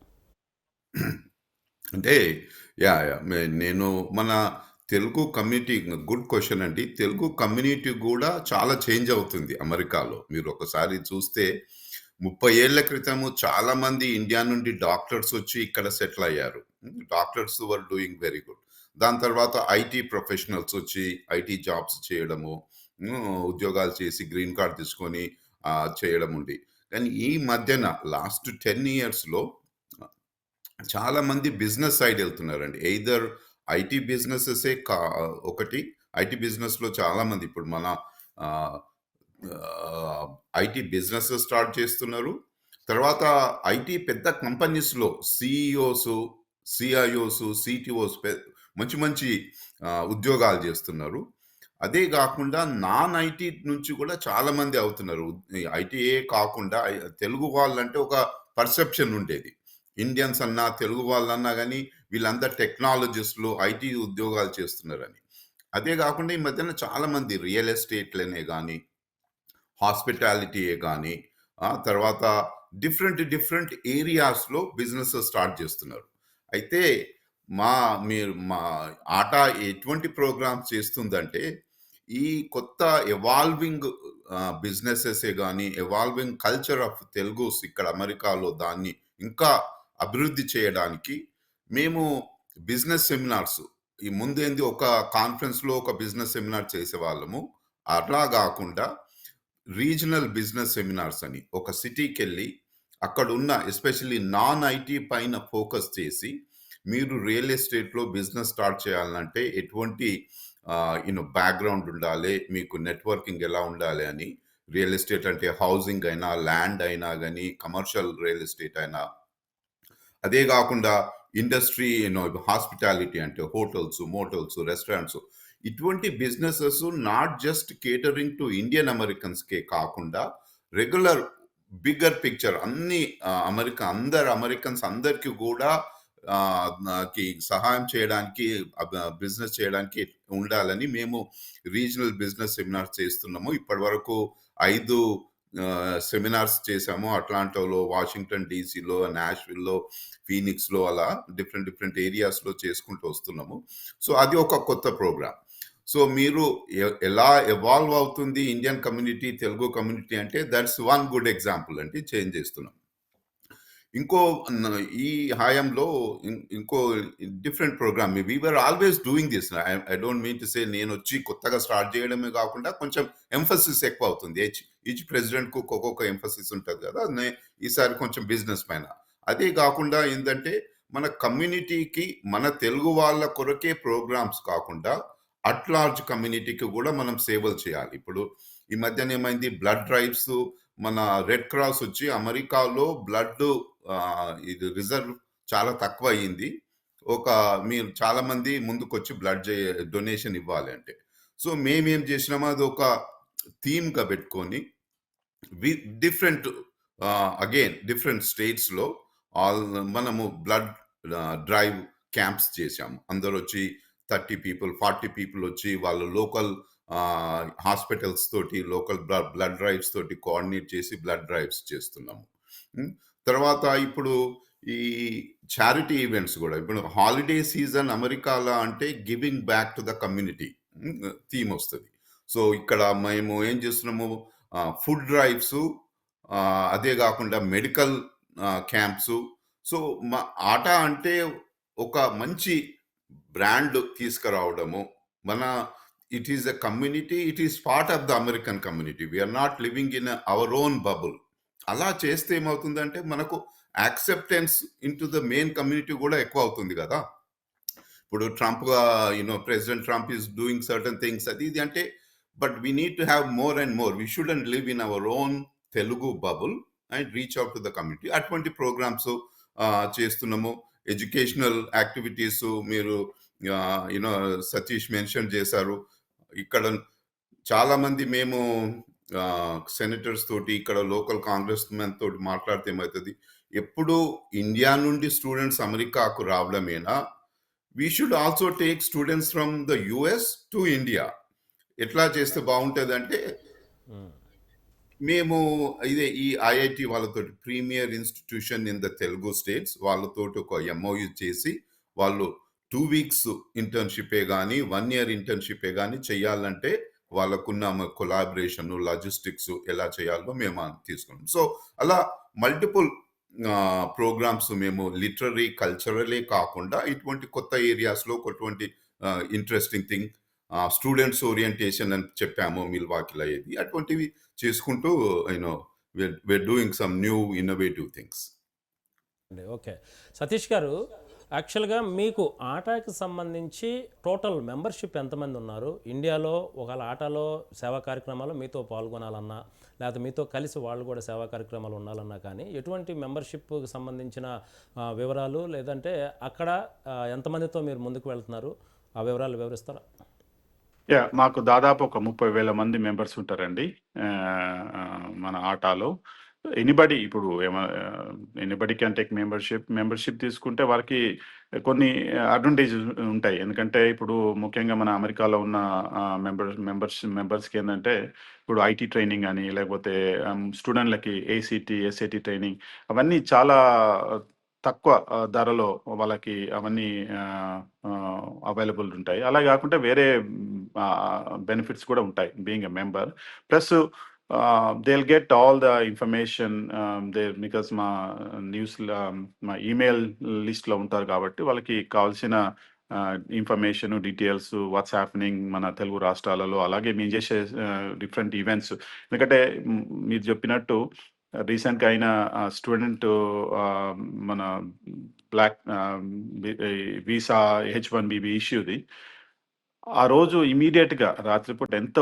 [SPEAKER 3] అంటే యాహ్! నేను మన తెలుగు కమ్యూనిటీ గుడ్ క్వెషన్ అండి. తెలుగు కమ్యూనిటీ గూడా చాలా చేంజ్ అవుతుంది అమెరికాలో. మీరు ఒకసారి చూస్తే 30 ఏళ్ల క్రితము చాలామంది ఇండియా నుండి డాక్టర్స్ వచ్చి ఇక్కడ సెటిల్ అయ్యారు. Doctors were doing very good. దాని తర్వాత ఐటీ ప్రొఫెషనల్స్ వచ్చి ఐటీ జాబ్స్ చేయడము, ఉద్యోగాలు చేసి గ్రీన్ కార్డ్ తీసుకొని చేయడం ఉంది. కానీ ఈ మధ్యన లాస్ట్ 10 ఇయర్స్‌లో చాలా మంది బిజినెస్ సైడ్ వెళ్తున్నారండి. ఎయిదర్ ఐటీ బిజినెసెసే ఒకటి ఐటీ బిజినెస్‌లో చాలా మంది ఇప్పుడు మన ఆహ్, ఆహ్, ఐటీ బిజినెసెస్ స్టార్ట్ చేస్తున్నారు. తర్వాత ఐటీ పెద్ద కంపెనీస్‌లో సీఈఓస్, సీఐఓస్, సీటీఓస్ మంచి మంచి ఉద్యోగాలు చేస్తున్నారు. అదే గాకుండా నాన్ ఐటీ నుంచి కూడా చాలా మంది అవుతున్నారు. ఐటీయే కాకుండా తెలుగు వాళ్ళంటే ఒక పర్సెప్షన్ ఉండేది. ఇండియన్స్ అన్నా, తెలుగు వాళ్ళన్నా గాని వీళ్ళందరూ టెక్నాలజిస్ట్‌లు, ఐటీ ఉద్యోగాలు చేస్తున్నారని. అదే గాకుండా ఈ మధ్యన చాలా మంది రియల్ ఎస్టేట్‌లనే గాని, హాస్పిటాలిటీయే గాని, తర్వాత డిఫరెంట్ ఏరియాస్‌లో బిజినెసెస్ స్టార్ట్ జేస్తున్నారు. అయితే మా మా ఆట ఎటువంటి ప్రోగ్రామ్స్ చేస్తుందంటే, ఈ కొత్త ఎవాల్వింగ్ బిజినెసెసే గాని, ఎవాల్వింగ్ కల్చర్ ఆఫ్ తెలుగుస్ ఇక్కడ అమెరికాలో దాన్ని ఇంకా అభివృద్ధి చేయడానికి మేము బిజినెస్ సెమినార్స్ ఈ ముందేంది ఒక కాన్ఫరెన్స్‌లో ఒక బిజినెస్ సెమినార్ చేసేవాళ్ళము. అట్లా గాకుండా రీజనల్ బిజినెస్ సెమినార్స్ అని ఒక సిటీకెళ్ళి అక్కడున్న ఎస్పెషల్లీ నాన్ ఐటీ పైన ఫోకస్ చేసి మీరు రియల్ ఎస్టేట్‌లో బిజినెస్ స్టార్ట్ చేయాలంటే ఎటువంటి బ్యాక్‌గ్రౌండ్ ఉండాలి, మీకు నెట్వర్కింగ్ ఎలా ఉండాలి అని రియల్ ఎస్టేట్ అంటే హౌసింగ్ అయినా, ల్యాండ్ అయినా గాని, కమర్షియల్ రియల్ ఎస్టేట్ అయినా అదే గాకుండా ఇండస్ట్రీ హాస్పిటాలిటీ అంటే హోటల్స్, మోటల్స్, రెస్టారెంట్స్ ఇటువంటి businesses not just catering to Indian అమెరికన్స్‌కే కాకుండా రెగ్యులర్ బిగ్గర్ పిక్చర్ అన్ని అందరు అమెరికన్స్ అందరికి గూడా నాకి సహాయం చేయడానికి బిజినెస్ చేయడానికి ఉండాలని మేము రీజనల్ బిజినెస్ సెమినార్స్ చేస్తున్నాము. ఇప్పటివరకు 5 సెమినార్స్ చేశాము. అట్లాంటాలో, వాషింగ్టన్ డీసీలో, నాష్‌విల్‌లో, ఫీనిక్స్‌లో అలా డిఫరెంట్ ఏరియాస్‌లో చేసుకుంటూ వస్తున్నాము. సో, అది ఒక కొత్త ప్రోగ్రామ్. సో, మీరు ఎలా ఎవాల్వ్ అవుతుంది ఇండియన్ కమ్యూనిటీ, తెలుగు కమ్యూనిటీ అంటే దట్స్ వన్ గుడ్ ఎగ్జాంపుల్ అండి చేంజ్ చేస్తున్నాం. ఇంకో ఈ హయాంలో ఇంకో different programme we were always doing this. I don't mean to say నేనొచ్చి కొత్తగా స్టార్ట్ చేయడమే కాకుండా కొంచెం ఎంఫసిస్ ఎక్కువ అవుతుంది. ఈచ్ ప్రెసిడెంట్‌కు ఒక్కొక్క ఎంఫసిస్ ఉంటది కదా! ఈసారి కొంచెం బిజినెస్ పైన. అదే కాకుండా ఏందంటే మన కమ్యూనిటీకి మన తెలుగు వాళ్ళ కొరకే ప్రోగ్రామ్స్ కాకుండా అట్ లార్జ్ కమ్యూనిటీకి కూడా మనం సేవలు చేయాలి. ఇప్పుడు ఈ మధ్యన ఏమైంది బ్లడ్ డ్రైవ్స్ మన రెడ్ క్రాస్ వచ్చి అమెరికాలో బ్లడ్ ఇది రిజర్వ్ చాలా తక్కువయింది. మీరు చాలా మంది ముందుకొచ్చి బ్లడ్ డొనేషన్ ఇవ్వాలి అంటే. సో, మేమేం చేసినాము అదొక థీమ్‌గా పెట్టుకొని డిఫరెంట్ అగైన్ డిఫరెంట్ స్టేట్స్‌లో ఆల్ మనము బ్లడ్ డ్రైవ్ క్యాంప్స్ చేశాము. అందరొచ్చి 30 పీపుల్, 40 పీపుల్ వచ్చి వాళ్ళ లోకల్ హాస్పిటల్స్ తోటి, లోకల్ బ్లడ్ డ్రైవ్స్ తోటి కోఆర్డినేట్ చేసి బ్లడ్ డ్రైవ్స్ చేస్తున్నాము. హ్మ్. తర్వాత ఇప్పుడు ఈ చారిటీ ఈవెంట్స్ గూడా. ఇప్పుడు హాలిడే సీజన్ అమెరికాలో అంటే giving back to the community theme ఒస్తది. సో, ఇక్కడ మేము ఏం చేస్తున్నాము ఫుడ్ డ్రైవ్సు అదే గాకుండా మెడికల్ క్యాంప్సు. సో, ఆట అంటే ఒక మంచి బ్రాండ్ తీసుకురావడము. మన it is a community. It is part of the American community. We are not living in our own bubble. అలా చేస్తే ఏమవుతుందంటే మనకు acceptance into the main community గూడా ఎక్కువవుతుంది గదా! ఇప్పుడు president Trump is doing certain things అది ఇది అంటే but we need to have more and more. We shouldn't live in our own Telugu bubble and reach out to the community. అటువంటి programmes చేస్తున్నాము. Educational activities మీరు సతీష్ మెన్షన్ చేశారు. ఇక్కడ చాలామంది మేము సెనేటర్స్ తోటి, ఇక్కడ లోకల్ కాంగ్రెస్ మెన్ తోటి మాట్లాడితే ఏమైతది, ఎప్పుడు ఇండియా నుండి స్టూడెంట్స్ అమెరికాకు రావడమేనా, we should also take students from the US to India. ఎట్లా చేస్తే బాగుంటుందంటే, మేము ఇదే ఈ ఐఐటి వాళ్ళతోటి premier institution in the Telugu states వాళ్ళతోటి ఒక ఎంఓయు చేసి, వాళ్ళు 2 వీక్స్ ఇంటర్న్‌షిప్పే గాని, 1 ఇయర్ ఇంటర్న్‌షిప్పే గాని చేయాలంటే వాళ్ళకున్న కొలాబరేషన్, లాజిస్టిక్స్ ఎలా చేయాలో మేము తీసుకున్నాం. సో, అలా మల్టిపుల్ ప్రోగ్రామ్స్ మేము లిటరరీ, కల్చరలే కాకుండా ఇటువంటి కొత్త ఏరియాస్‌లో అటువంటి ఇంట్రెస్టింగ్ థింగ్ స్టూడెంట్స్ ఓరియంటేషన్ అని చెప్పాము మిల్వాకీలో ఇది. అటువంటివి చేసుకుంటూ we're doing some new innovative things.
[SPEAKER 1] Okay. Satish గారు, యాక్చువల్గా మీకు ఆటాకి సంబంధించి టోటల్ మెంబర్షిప్ ఎంతమంది ఉన్నారు? ఇండియాలో ఒకవేళ ఆటాలో సేవా కార్యక్రమాలు మీతో పాల్గొనాలన్నా, లేకపోతే మీతో కలిసి వాళ్ళు కూడా సేవా కార్యక్రమాలు ఉండాలన్నా కానీ ఎటువంటి మెంబర్షిప్కి సంబంధించిన వివరాలు, లేదంటే అక్కడ ఎంతమందితో మీరు ముందుకు వెళ్తున్నారు, ఆ వివరాలు వివరిస్తారా?
[SPEAKER 2] మాకు దాదాపు ఒక 30,000 మంది మెంబర్స్ ఉంటారండి మన ఆటాలో. ఇప్పుడు ఎనీబడీ క్యాన్ టేక్ మెంబర్షిప్ తీసుకుంటే వారికి కొన్ని అడ్వాంటేజెస్ ఉంటాయి. ఎందుకంటే ఇప్పుడు ముఖ్యంగా మన అమెరికాలో ఉన్న మెంబర్స్కి ఏంటంటే, ఇప్పుడు ఐటీ ట్రైనింగ్ అని, లేకపోతే స్టూడెంట్లకి ఎస్ఏటి ట్రైనింగ్, అవన్నీ చాలా తక్కువ ధరలో వాళ్ళకి అవన్నీ అవైలబుల్ ఉంటాయి. అలా కాకుండా వేరే బెనిఫిట్స్ కూడా ఉంటాయి being a member. Plus they'll get all the information there, because మా మా ఈమెయిల్ లిస్ట్లో ఉంటారు కాబట్టి వాళ్ళకి కావాల్సిన ఇన్ఫర్మేషన్, డీటెయిల్స్, వాట్స్ హ్యాపెనింగ్ మన తెలుగు రాష్ట్రాలలో, అలాగే మేము చేసే డిఫరెంట్ ఈవెంట్స్. ఎందుకంటే మీరు చెప్పినట్టు రీసెంట్గా అయిన స్టూడెంట్ మన బ్లాక్ వీసా H1B ఇష్యూది, ఆ రోజు ఇమీడియట్గా రాత్రిపూట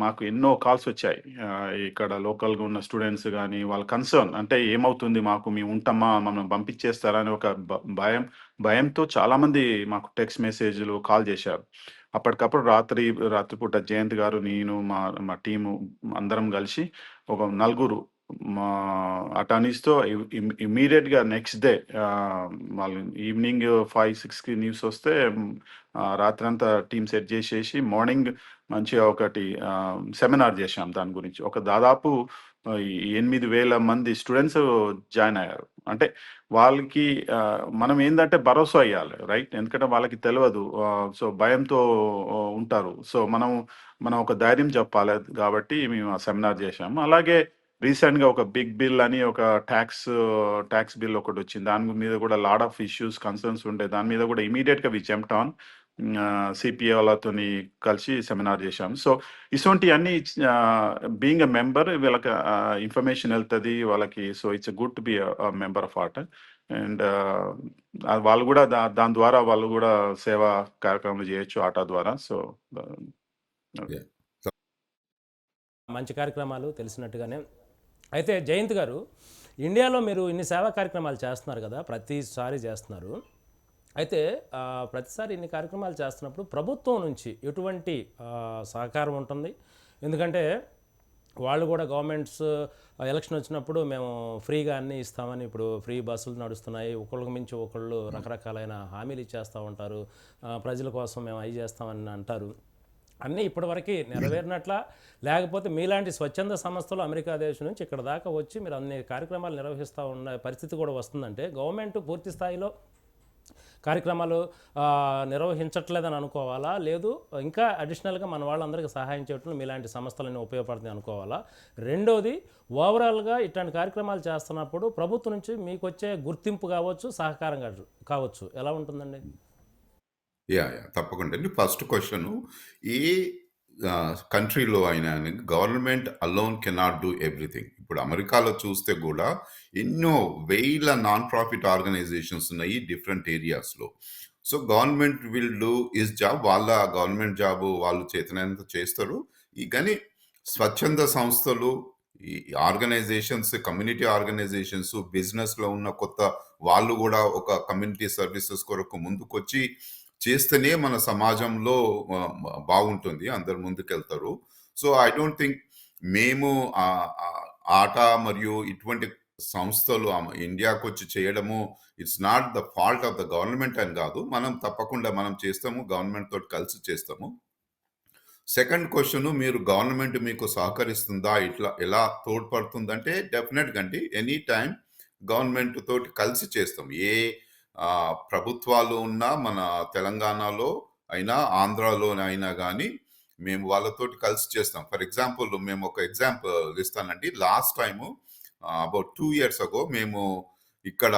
[SPEAKER 2] మాకు ఎన్నో కాల్స్ వచ్చాయి. ఇక్కడ లోకల్గా ఉన్న స్టూడెంట్స్ కానీ వాళ్ళ కన్సర్న్, అంటే ఏమవుతుంది మాకు, మేము ఉంటామా, మమ్మల్ని పంపించేస్తారా అని ఒక భయంతో చాలామంది మాకు టెక్స్ట్ మెసేజ్లు, కాల్ చేశారు. అప్పటికప్పుడు రాత్రిపూట జయంత్ గారు, నేను, మా టీము అందరం కలిసి ఒక 4 మా అటార్నీస్తో ఇమీడియట్గా నెక్స్ట్ డే వాళ్ళు ఈవినింగ్ 5-6కి న్యూస్ వస్తే రాత్రంతా టీమ్ సెట్ చేసేసి మార్నింగ్ మంచిగా ఒకటి సెమినార్ చేశాం దాని గురించి. ఒక దాదాపు 8,000 మంది స్టూడెంట్స్ జాయిన్ అయ్యారు. అంటే వాళ్ళకి మనం ఏంటంటే భరోసా ఇవ్వాలి, రైట్? ఎందుకంటే వాళ్ళకి తెలియదు, సో భయంతో ఉంటారు. సో మనం ఒక ధైర్యం చెప్పాలి కాబట్టి మేము ఆ సెమినార్ చేశాము. అలాగే రీసెంట్గా ఒక బిగ్ బిల్ అని ఒక ట్యాక్స్ బిల్ ఒకటి వచ్చింది. దాని మీద కూడా లాట్ ఆఫ్ ఇష్యూస్, కన్సర్న్స్ ఉండే. దాని మీద కూడా ఇమీడియట్గా వి జంప్డ్ ఆన్, సిపిఏ వాళ్ళతోని కలిసి సెమినార్ చేశాం. సో ఇటువంటి అన్ని బీయింగ్ ఎ మెంబర్ వీళ్ళకి ఇన్ఫర్మేషన్ వెళ్తుంది వాళ్ళకి. So it's good to be member of art. And వాళ్ళు కూడా దాని ద్వారా వాళ్ళు కూడా సేవా కార్యక్రమాలు చేయొచ్చు ఆటా ద్వారా. సో
[SPEAKER 1] మంచి కార్యక్రమాలు తెలిసినట్టుగానే. అయితే జయంత్ గారు, ఇండియాలో మీరు ఇన్ని సేవా కార్యక్రమాలు చేస్తున్నారు కదా, ప్రతిసారి చేస్తున్నారు. అయితే ప్రతిసారి ఇన్ని కార్యక్రమాలు చేస్తున్నప్పుడు ప్రభుత్వం నుంచి ఎటువంటి సహకారం ఉంటుంది? ఎందుకంటే వాళ్ళు కూడా గవర్నమెంట్స్ ఎలక్షన్ వచ్చినప్పుడు మేము ఫ్రీగా అన్నీ ఇస్తామని, ఇప్పుడు ఫ్రీ బస్సులు నడుస్తున్నాయి, ఒకళ్ళకి మించి ఒకళ్ళు రకరకాలైన హామీలు ఇచ్చేస్తూ ఉంటారు, ప్రజల కోసం మేము అవి చేస్తామని అంటారు. అన్నీ ఇప్పటివరకు నెరవేరినట్లా, లేకపోతే మీలాంటి స్వచ్ఛంద సంస్థలు అమెరికా దేశం నుంచి ఇక్కడ దాకా వచ్చి మీరు అన్ని కార్యక్రమాలు నిర్వహిస్తూ ఉన్న పరిస్థితి కూడా వస్తుందంటే గవర్నమెంట్ పూర్తి స్థాయిలో కార్యక్రమాలు నిర్వహించట్లేదని అనుకోవాలా, లేదు ఇంకా అడిషనల్గా మన వాళ్ళందరికీ సహాయం చేయటం మీలాంటి సంస్థలన్నీ ఉపయోగపడుతుంది అనుకోవాలా? రెండోది, ఓవరాల్గా ఇట్లాంటి కార్యక్రమాలు చేస్తున్నప్పుడు ప్రభుత్వం నుంచి మీకు వచ్చే గుర్తింపు కావచ్చు, సహకారం కావచ్చు, ఎలా ఉంటుందండి?
[SPEAKER 3] తప్పకుండా అండి. ఫస్ట్ క్వశ్చన్, ఏ కంట్రీలో అయినా government alone cannot do everything. ఇప్పుడు అమెరికాలో చూస్తే కూడా ఎన్నో వేల నాన్ ప్రాఫిట్ ఆర్గనైజేషన్స్ ఉన్నాయి డిఫరెంట్ ఏరియాస్లో. So government will do is job, వాళ్ళ గవర్నమెంట్ జాబ్ వాళ్ళు చేతనంత చేస్తారు. కానీ స్వచ్ఛంద సంస్థలు, ఈ ఆర్గనైజేషన్స్, కమ్యూనిటీ ఆర్గనైజేషన్స్, బిజినెస్లో ఉన్న కొత్త వాళ్ళు కూడా ఒక కమ్యూనిటీ సర్వీసెస్ కొరకు ముందుకొచ్చి చేస్తేనే మన సమాజంలో బాగుంటుంది, అందరు ముందుకెళ్తారు. సో ఐ డోంట్ థింక్ మేము ఆట మరియు ఇటువంటి సంస్థలు ఇండియాకు వచ్చి చేయడము it's not the fault of the government అని కాదు. మనం తప్పకుండా మనం చేస్తాము, గవర్నమెంట్ తోటి కలిసి చేస్తాము. సెకండ్ క్వశ్చన్, మీరు గవర్నమెంట్ మీకు సహకరిస్తుందా, ఇట్లా ఎలా తోడ్పడుతుందంటే డెఫినెట్గా అండి. ఎనీ టైం గవర్నమెంట్ తోటి కలిసి చేస్తాం. ఏ ప్రభుత్వాలు ఉన్నా మన తెలంగాణలో అయినా ఆంధ్రాలో అయినా కానీ మేము వాళ్ళతోటి కలిసి చేస్తాం. ఫర్ ఎగ్జాంపుల్ మేము ఒక ఎగ్జాంపుల్ ఇస్తానండి. Last time about 2 years ago మేము ఇక్కడ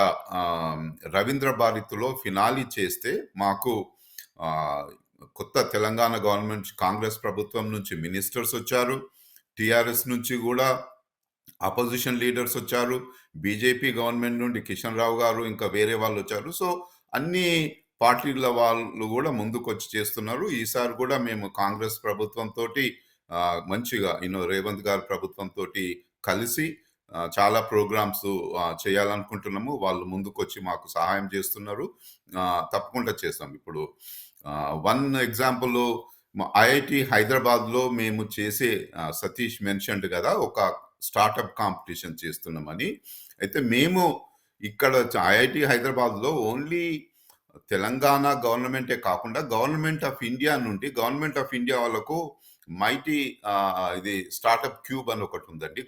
[SPEAKER 3] రవీంద్ర భారతిలో ఫినాలి చేస్తే మాకు కొత్త తెలంగాణ గవర్నమెంట్ కాంగ్రెస్ ప్రభుత్వం నుంచి మినిస్టర్స్ వచ్చారు, టిఆర్ఎస్ నుంచి కూడా అపోజిషన్ లీడర్స్ వచ్చారు, బీజేపీ గవర్నమెంట్ నుండి కిషన్ రావు గారు ఇంకా వేరే వాళ్ళు వచ్చారు. సో అన్ని పార్టీల వాళ్ళు కూడా ముందుకు వచ్చి చేస్తున్నారు. ఈసారి కూడా మేము కాంగ్రెస్ ప్రభుత్వంతో మంచిగా రేవంత్ గారి ప్రభుత్వంతో కలిసి చాలా ప్రోగ్రామ్స్ చేయాలనుకుంటున్నాము. వాళ్ళు ముందుకు వచ్చి మాకు సహాయం చేస్తున్నారు. తప్పకుండా చేస్తాం. ఇప్పుడు వన్ ఎగ్జాంపుల్ ఐఐటి హైదరాబాద్లో మేము చేసే సతీష్ మెన్షన్డ్ కదా, ఒక స్టార్టప్ కాంపిటీషన్ చేస్తున్నామని. అయితే మేము ఇక్కడ ఐఐటి హైదరాబాద్లో ఓన్లీ తెలంగాణ గవర్నమెంటే కాకుండా గవర్నమెంట్ ఆఫ్ ఇండియా నుండి గవర్నమెంట్ ఆఫ్ ఇండియా వాళ్ళకు మైటీ ఇది స్టార్టప్ క్యూబ్ అని ఒకటి ఉందండి.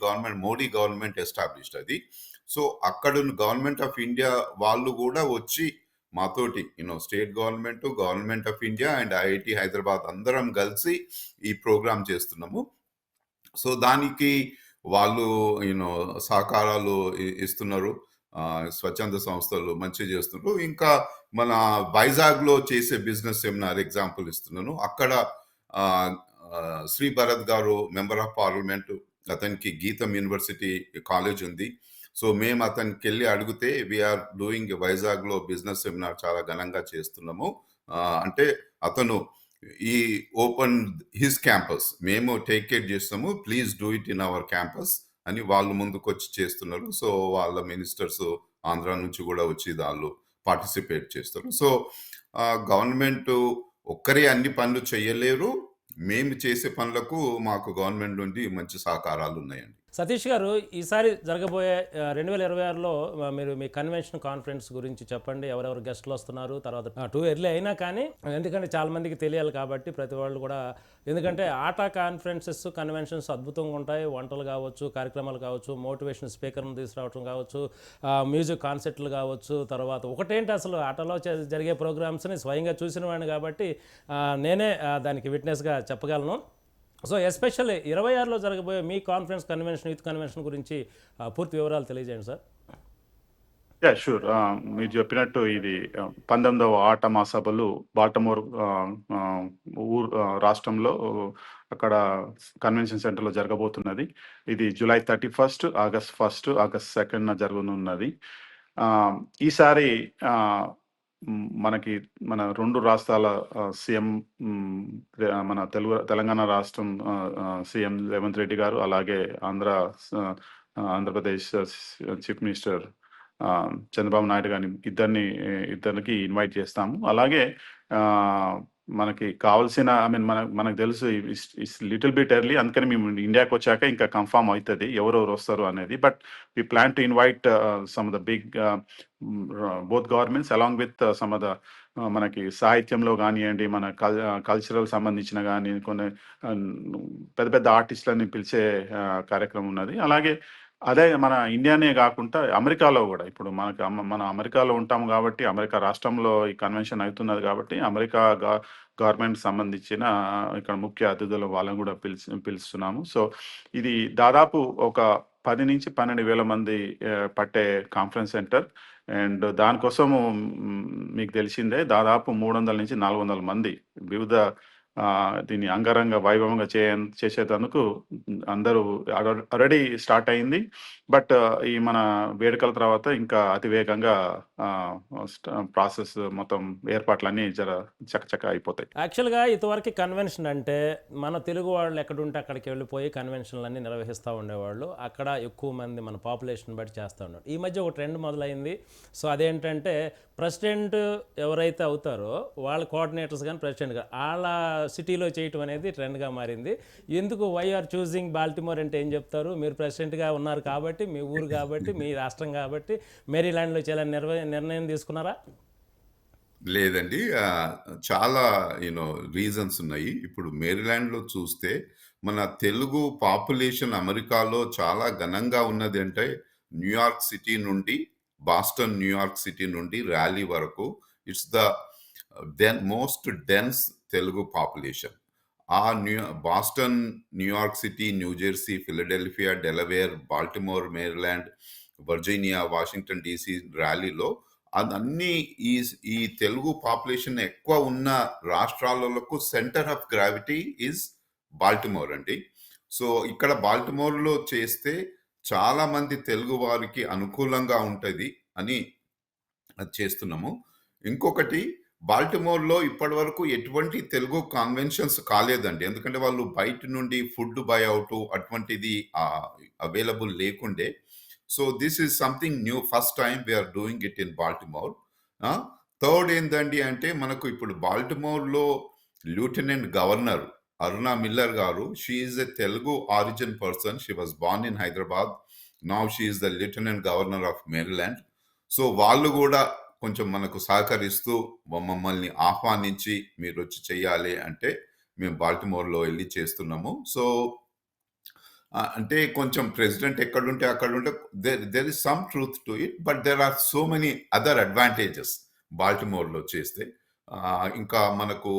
[SPEAKER 3] మోడీ గవర్నమెంట్ ఎస్టాబ్లిష్డ్ అది. సో అక్కడ గవర్నమెంట్ ఆఫ్ ఇండియా వాళ్ళు కూడా వచ్చి మాతోటి state government of India and IIT Hyderabad అందరం కలిసి ఈ ప్రోగ్రామ్ చేస్తున్నాము. సో దానికి వాళ్ళు సహకారాలు ఇస్తున్నారు. స్వచ్ఛంద సంస్థలు మంచి చేస్తున్నారు. ఇంకా మన వైజాగ్లో చేసే బిజినెస్ సెమినార్ ఎగ్జాంపుల్ ఇస్తున్నాను. అక్కడ శ్రీ భరత్ గారు మెంబర్ ఆఫ్ పార్లమెంట్, అతనికి గీతం యూనివర్సిటీ కాలేజ్ ఉంది. సో మేము అతనికి వెళ్ళి అడిగితే వీఆర్ డూయింగ్ వైజాగ్లో బిజినెస్ సెమినార్ చాలా ఘనంగా చేస్తున్నాము. అంటే అతను ఈ ఓపెన్ హిస్ క్యాంపస్, మేము టేక్ కేర్ చేస్తాము, please do it in our campus అని వాళ్ళు ముందుకు వచ్చి చేస్తున్నారు. సో వాళ్ళ మినిస్టర్స్ ఆంధ్ర నుంచి కూడా వచ్చి వాళ్ళు పార్టిసిపేట్ చేస్తారు. సో గవర్నమెంట్ ఒక్కరే అన్ని పనులు చేయలేరు. మేము చేసే పనులకు మాకు గవర్నమెంట్ నుండి మంచి సహకారాలు ఉన్నాయండి.
[SPEAKER 1] సతీష్ గారు, ఈసారి జరగబోయే 2026లో మీరు మీ కన్వెన్షన్ కాన్ఫరెన్స్ గురించి చెప్పండి. ఎవరెవరు గెస్టులు వస్తున్నారు, తర్వాత టూ ఎర్లీ అయినా కానీ, ఎందుకంటే చాలా మందికి తెలియాలి కాబట్టి ప్రతి వాళ్ళు కూడా, ఎందుకంటే ఆటా కాన్ఫరెన్సెస్ కన్వెన్షన్స్ అద్భుతంగా ఉంటాయి. వంటలు కావచ్చు, కార్యక్రమాలు కావచ్చు, మోటివేషన్ స్పీకర్ను తీసుకురావడం కావచ్చు, మ్యూజిక్ కాన్సర్ట్లు కావచ్చు, తర్వాత ఒకటేంటి అసలు ఆటలో జరిగే ప్రోగ్రామ్స్ని స్వయంగా చూసిన వాడిని కాబట్టి నేనే దానికి విట్నెస్గా చెప్పగలను. సో ఎస్పెషల్లీ 26లో జరగబోయే మీ కన్వెన్షన్ యూత్ కన్వెన్షన్ గురించి పూర్తి వివరాలు తెలియజేయండి సార్.
[SPEAKER 2] షూర్. మీరు చెప్పినట్టు ఇది 19వ ఆట మహాసభలు బాల్టమోర్ రాష్ట్రంలో అక్కడ కన్వెన్షన్ సెంటర్లో జరగబోతున్నది. ఇది July 31, August 1, August 2 జరగనున్నది. ఈసారి మనకి మన 2 రాష్ట్రాల సీఎం, మన తెలంగాణ రాష్ట్రం సీఎం రేవంత్ రెడ్డి గారు, అలాగే ఆంధ్రప్రదేశ్ చీఫ్ మినిస్టర్ చంద్రబాబు నాయుడు గారిని ఇద్దరికి ఇన్వైట్ చేస్తాము. అలాగే మనకి కావాల్సిన మనకు తెలుసు ఇట్స్ లిటిల్ బిట్ ఎర్లీ, అందుకని మేము ఇండియాకి వచ్చాక ఇంకా కన్ఫర్మ్ అవుతుంది ఎవరెవరు వస్తారు అనేది. But we plan to invite some of the big both governments along with some of the మనకి సాహిత్యంలో కానివ్వండి, మన కల్చరల్ సంబంధించిన కానీ కొన్ని పెద్ద పెద్ద ఆర్టిస్టులని పిలిచే కార్యక్రమం ఉన్నది. అలాగే అదే మన ఇండియానే కాకుండా అమెరికాలో కూడా, ఇప్పుడు మన అమెరికాలో ఉంటాము కాబట్టి అమెరికా రాష్ట్రంలో ఈ కన్వెన్షన్ అవుతున్నది కాబట్టి అమెరికా గవర్నమెంట్ సంబంధించిన ఇక్కడ ముఖ్య అతిథులు వాళ్ళని కూడా పిలుస్తున్నాము. సో ఇది దాదాపు ఒక 10 నుంచి 12,000 మంది పట్టే కాన్ఫరెన్స్ సెంటర్. అండ్ దానికోసము మీకు తెలిసిందే దాదాపు 300 నుంచి 400 మంది వివిధ దీన్ని అంగరంగ వైభవంగా చేసేందుకు అందరూ ఆల్రెడీ స్టార్ట్ అయింది. బట్ ఈ మన వేడుకల తర్వాత ఇంకా అతివేగంగా ప్రాసెస్ మొత్తం ఏర్పాట్లన్నీ చకచక అయిపోతాయి.
[SPEAKER 1] యాక్చువల్గా ఇంతవరకు కన్వెన్షన్ అంటే మన తెలుగు వాళ్ళు ఎక్కడుంటే అక్కడికి వెళ్ళిపోయి కన్వెన్షన్లన్నీ నిర్వహిస్తూ ఉండేవాళ్ళు. అక్కడ ఎక్కువ మంది మన పాపులేషన్ బట్టి చేస్తూ ఉన్నారు. ఈ మధ్య ఒక ట్రెండ్ మొదలైంది. సో అదేంటంటే ప్రెసిడెంట్ ఎవరైతే అవుతారో వాళ్ళ కోఆర్డినేటర్స్ కానీ ప్రెసిడెంట్ కానీ వాళ్ళ సిటీలో చేయటం అనేది ట్రెండ్గా మారింది. ఎందుకు వై ఆర్ చూసింగ్ బాల్టిమోర్ అంటే ఏం చెప్తారు? మీరు ప్రెసిడెంట్గా ఉన్నారు కాబట్టి, మీ ఊరు కాబట్టి, మీ రాష్ట్రం కాబట్టి, మేరీల్యాండ్లో చేయాలని నిర్ణయం తీసుకున్నారా?
[SPEAKER 3] లేదండి. చాలా రీజన్స్ ఉన్నాయి. ఇప్పుడు మేరీలాండ్‌లో చూస్తే మన తెలుగు పాపులేషన్ అమెరికాలో చాలా ఘనంగా ఉన్నది అంటే న్యూయార్క్ సిటీ నుండి, బాస్టన్ న్యూయార్క్ సిటీ నుండి ర్యాలీ వరకు it's the most dense Telugu population. ఆ Boston, New York city, New Jersey, Philadelphia, Delaware, Baltimore, Maryland, Virginia, Washington DC ర్యాలీలో అదన్నీ ఈ ఈ తెలుగు పాపులేషన్ ఎక్కువ ఉన్న రాష్ట్రాలకు centre of gravity is Baltimore అండి. సో ఇక్కడ బాల్టిమోర్‌లో చేస్తే చాలా మంది తెలుగు వారికి అనుకూలంగా ఉంటది అని అది చేస్తున్నాము. ఇంకొకటి బాల్టిమోర్‌లో ఇప్పటివరకు ఎటువంటి తెలుగు కన్వెన్షన్స్ కాలేదండి. ఎందుకంటే వాళ్ళు బయట నుండి ఫుడ్ బై ఔట్ అటువంటిది అవైలబుల్ లేకుండే. So this is something new. First time we are doing it in Baltimore. Third ఏందండి అంటే మనకు ఇప్పుడు బాల్టిమోర్‌లో లెఫ్టినెంట్ గవర్నర్ అరుణ మిల్లర్ గారు, she is a Telugu origin person. She was born in Hyderabad. Now she is the lieutenant governor of Maryland. So వాళ్ళు గూడా కొంచెం మనకు సహకరిస్తూ మమ్మల్ని ఆహ్వానించి మీరొచ్చి చెయ్యాలి అంటే మేము బాల్టిమోర్‌లో ఎళ్లి చేస్తున్నాము. సో అంటే కొంచెం ప్రెసిడెంట్ ఎక్కడుంటే అక్కడుంటే there is some truth to it. But there are so many other advantages బాల్టిమోర్‌లో చేస్తే. ఇంకా మనకు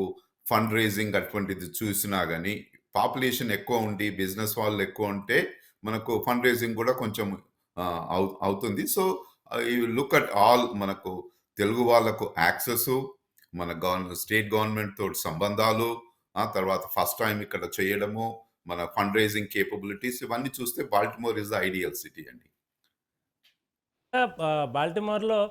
[SPEAKER 3] ఫండ్ రైజింగ్ అటువంటిది చూసినా గాని, పాపులేషన్ ఎక్కువ ఉండి, బిజినెస్ వాళ్ళు ఎక్కువ ఉంటే మనకు ఫండ్ రైజింగ్ గూడా కొంచెం అవుతుంది. So you look at all మనకు తెలుగు వాళ్ళకు యాక్సెసు, మన స్టేట్ గవర్నమెంట్ తోటి సంబంధాలు, తర్వాత ఫస్ట్ టైమ్ ఇక్కడ చేయడము, మన ఫండ్ రైజింగ్ కేపబిలిటీస్ ఇవన్నీ చూస్తే Baltimore is the ideal city అండి.
[SPEAKER 1] బాల్టిమోర్‌లో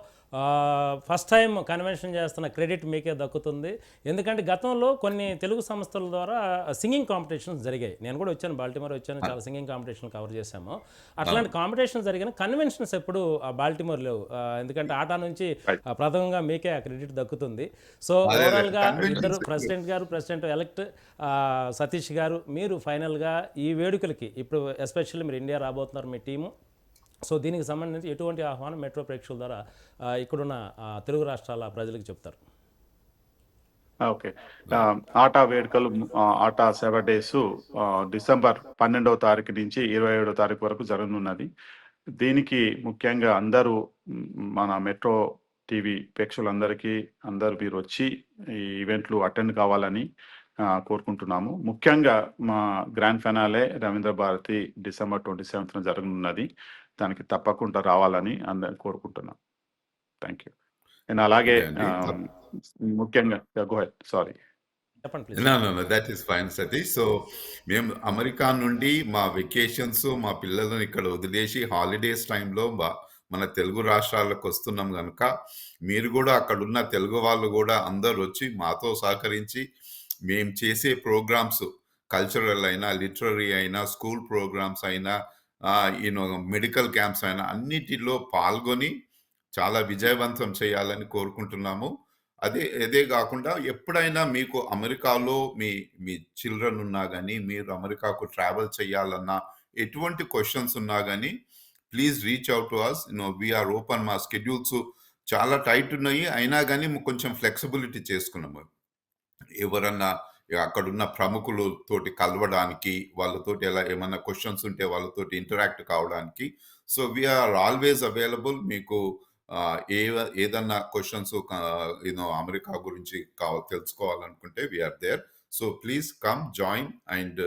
[SPEAKER 1] ఫస్ట్ టైం కన్వెన్షన్ చేస్తున్న క్రెడిట్ మీకే దక్కుతుంది. ఎందుకంటే గతంలో కొన్ని తెలుగు సంస్థల ద్వారా సింగింగ్ కాంపిటీషన్స్ జరిగాయి. నేను కూడా వచ్చాను, బాల్టిమోర్ వచ్చాను, చాలా సింగింగ్ కాంపిటీషన్లు కవర్ చేశాము. అట్లాంటి కాంపిటీషన్స్ జరిగిన కన్వెన్షన్స్ ఎప్పుడు బాల్టిమోర్ లేవు. ఎందుకంటే ఆటా నుంచి
[SPEAKER 2] రైట్.
[SPEAKER 1] ప్రథమంగా మీకే ఆ క్రెడిట్ దక్కుతుంది. సో
[SPEAKER 3] అదే అదే
[SPEAKER 1] ఓవరాల్గా ఇద్దరు
[SPEAKER 3] కన్వెన్షన్స్
[SPEAKER 1] ప్రెసిడెంట్ ఎలక్ట్ సతీష్ గారు, మీరు ఫైనల్గా ఈ వేడుకలకి ఇప్పుడు ఎస్పెషల్లీ మీరు ఇండియా రాబోతున్నారు మీ టీము. సో దీనికి సంబంధించి ఎటువంటి ఆహ్వానం మెట్రో ప్రేక్షకుల ద్వారా ఇక్కడున్న తెలుగు రాష్ట్రాల ప్రజలకు చెప్తారు?
[SPEAKER 2] ఓకే. ఆటా వేడుకలు, ఆటా 7 డేస్ డిసెంబర్ 12వ తారీఖు నుంచి 27వ తారీఖు వరకు జరగనున్నది. దీనికి ముఖ్యంగా అందరూ మన మెట్రో టీవీ ప్రేక్షకులందరికీ అందరూ మీరు వచ్చి ఈ ఈవెంట్లు అటెండ్ కావాలని కోరుకుంటున్నాము. ముఖ్యంగా మా grand finale Ravindra Bharathi December 27న జరగనున్నది. దానికి తప్పకుండా రావాలని అందరిని కోరుకుంటున్నాం. Thank you. అండ్ అలాగే
[SPEAKER 3] ఓకే అండి.
[SPEAKER 2] ముఖ్యంగా గో హెడ్. సారీ.
[SPEAKER 1] చెప్పండి please.
[SPEAKER 3] No, no, no. That is fine Satish. So మేము అమెరికా నుండి మా వెకేషన్స్, మా పిల్లలను ఇక్కడ వదిలేసి హాలిడేస్ టైంలో మన తెలుగు రాష్ట్రాలకు వస్తున్నాం గనుక, మీరు గూడా అక్కడున్న తెలుగు వాళ్ళు గూడా అందరూ వచ్చి మాతో సహకరించి, మేము చేసే ప్రోగ్రామ్స్ కల్చరల్ అయినా, లిటరరీ అయినా, స్కూల్ ప్రోగ్రామ్స్ అయినా, మెడికల్ క్యాంప్స్ అయినా అన్నిటిలో పాల్గొని చాలా విజయవంతం చేయాలని కోరుకుంటున్నాము. అదే గాకుండా ఎప్పుడైనా మీకు అమెరికాలో మీ మీ చిల్డ్రన్ ఉన్నా గాని, మీరు అమెరికాకు ట్రావెల్ చేయాలన్నా, ఎటువంటి క్వెషన్స్ ఉన్నా గాని, please reach out to us. We are open. మా స్కెడ్యూల్స్ చాలా టైట్ ఉన్నాయి. అయినా గాని కొంచెం ఫ్లెక్సిబిలిటీ చేసుకున్నాము. ఎవరన్నా అక్కడున్న ప్రముఖులు తోటి కలవడానికి, వాళ్ళతోటి ఏమన్నా క్వెషన్స్ ఉంటే వాళ్ళతోటి ఇంటరాక్ట్ కావడానికి. So we are always available. మీకు ఏదన్నా క్వెషన్స్ అమెరికా గురించి తెలుసుకోవాలనుకుంటే we are there. So please come join and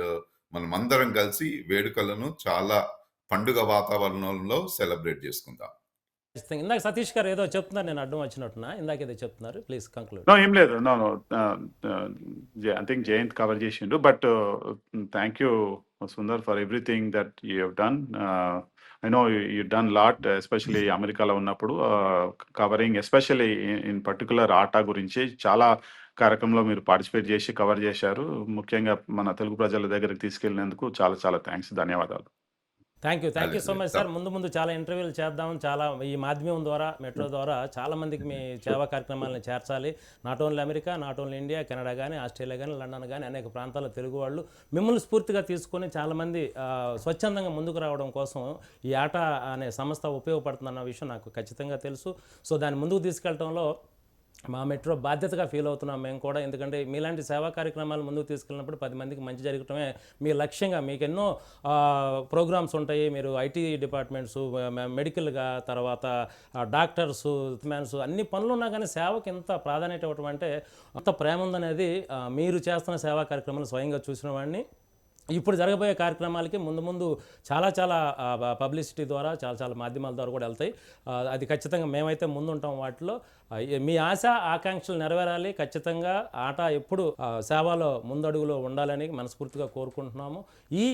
[SPEAKER 3] మనమందరం కలిసి వేడుకలను చాలా పండుగ వాతావరణంలో సెలబ్రేట్ చేసుకుందాం.
[SPEAKER 1] ఇందాక సతీష్ గారు ఏదో చెప్తున్నారు, నేను అడ్డం వచ్చినట్టున్నా. ఇందాక ఏదో చెప్తున్నారు, ప్లీజ్ కంక్లూడ్.
[SPEAKER 2] ఏం లేదు. No I think Jayant cover చేసిండు. But thank you Sundar for everything that you have done. I know you done lot, especially అమెరికాలో ఉన్నప్పుడు covering, especially in particular ATA గురించి చాలా కార్యక్రమంలో మీరు పార్టిసిపేట్ చేసి కవర్ చేశారు. ముఖ్యంగా మన తెలుగు ప్రజల దగ్గరికి తీసుకెళ్ళినందుకు చాలా చాలా థ్యాంక్స్, ధన్యవాదాలు.
[SPEAKER 1] Thank you so much sir. ముందు ముందు చాలా ఇంటర్వ్యూలు చేద్దాం, చాలా ఈ మాధ్యమం ద్వారా మెట్రో ద్వారా చాలా మందికి మీ సేవా కార్యక్రమాలను చేర్చాలి. Not only America, not only India, Canada కానీ, ఆస్ట్రేలియా కానీ, లండన్ కానీ అనేక ప్రాంతాల తెలుగు వాళ్ళు మిమ్మల్ని స్ఫూర్తిగా తీసుకొని చాలామంది స్వచ్ఛందంగా ముందుకు రావడం కోసం ఈ ఆట అనే సంస్థ ఉపయోగపడుతుందన్న విషయం నాకు ఖచ్చితంగా తెలుసు. సో దాన్ని ముందుకు తీసుకెళ్ళడంలో మా మెట్రో బాధ్యతగా ఫీల్ అవుతున్నాం మేము కూడా. ఎందుకంటే మీలాంటి సేవా కార్యక్రమాలు ముందుకు తీసుకెళ్ళినప్పుడు 10 మందికి మంచి జరగటమే మీ లక్ష్యంగా. మీకు ఎన్నో ప్రోగ్రామ్స్ ఉంటాయి, మీరు ఐటీ డిపార్ట్మెంట్స్, మెడికల్గా, తర్వాత డాక్టర్స్, మ్యాన్స్ అన్ని పనులు ఉన్నా కానీ సేవకి ఎంత ప్రాధాన్యత ఇవ్వటం అంటే అంత ప్రేమ ఉందనేది మీరు చేస్తున్న సేవా కార్యక్రమాలు స్వయంగా చూసిన వాడిని. ఇప్పుడు జరగబోయే కార్యక్రమాలకి ముందు చాలా పబ్లిసిటీ ద్వారా చాలా మాధ్యమాల ద్వారా కూడా వెళ్తాయి. అది ఖచ్చితంగా మేమైతే ముందుంటాం వాటిలో. మీ ఆశ ఆకాంక్షలు నెరవేరాలి. ఖచ్చితంగా ఆట ఎప్పుడు సేవలో ముందడుగులో ఉండాలని మనస్ఫూర్తిగా కోరుకుంటున్నాము. ఈ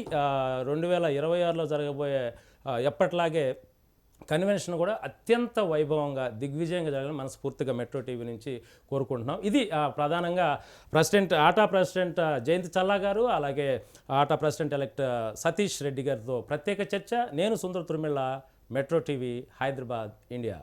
[SPEAKER 1] 2026లో జరగబోయే ఎప్పట్లాగే కన్వెన్షన్ కూడా అత్యంత వైభవంగా దిగ్విజయంగా జరగాలని మనస్ఫూర్తిగా మెట్రో టీవీ నుంచి కోరుకుంటున్నాం. ఇది ప్రధానంగా ఆటా ప్రెసిడెంట్ జయంతి చల్లా గారు, అలాగే ఆటా ప్రెసిడెంట్ ఎలెక్ట్ సతీష్ రెడ్డి గారితో ప్రత్యేక చర్చ. నేను Sundar Turmilla, metro TV, Hyderabad, India.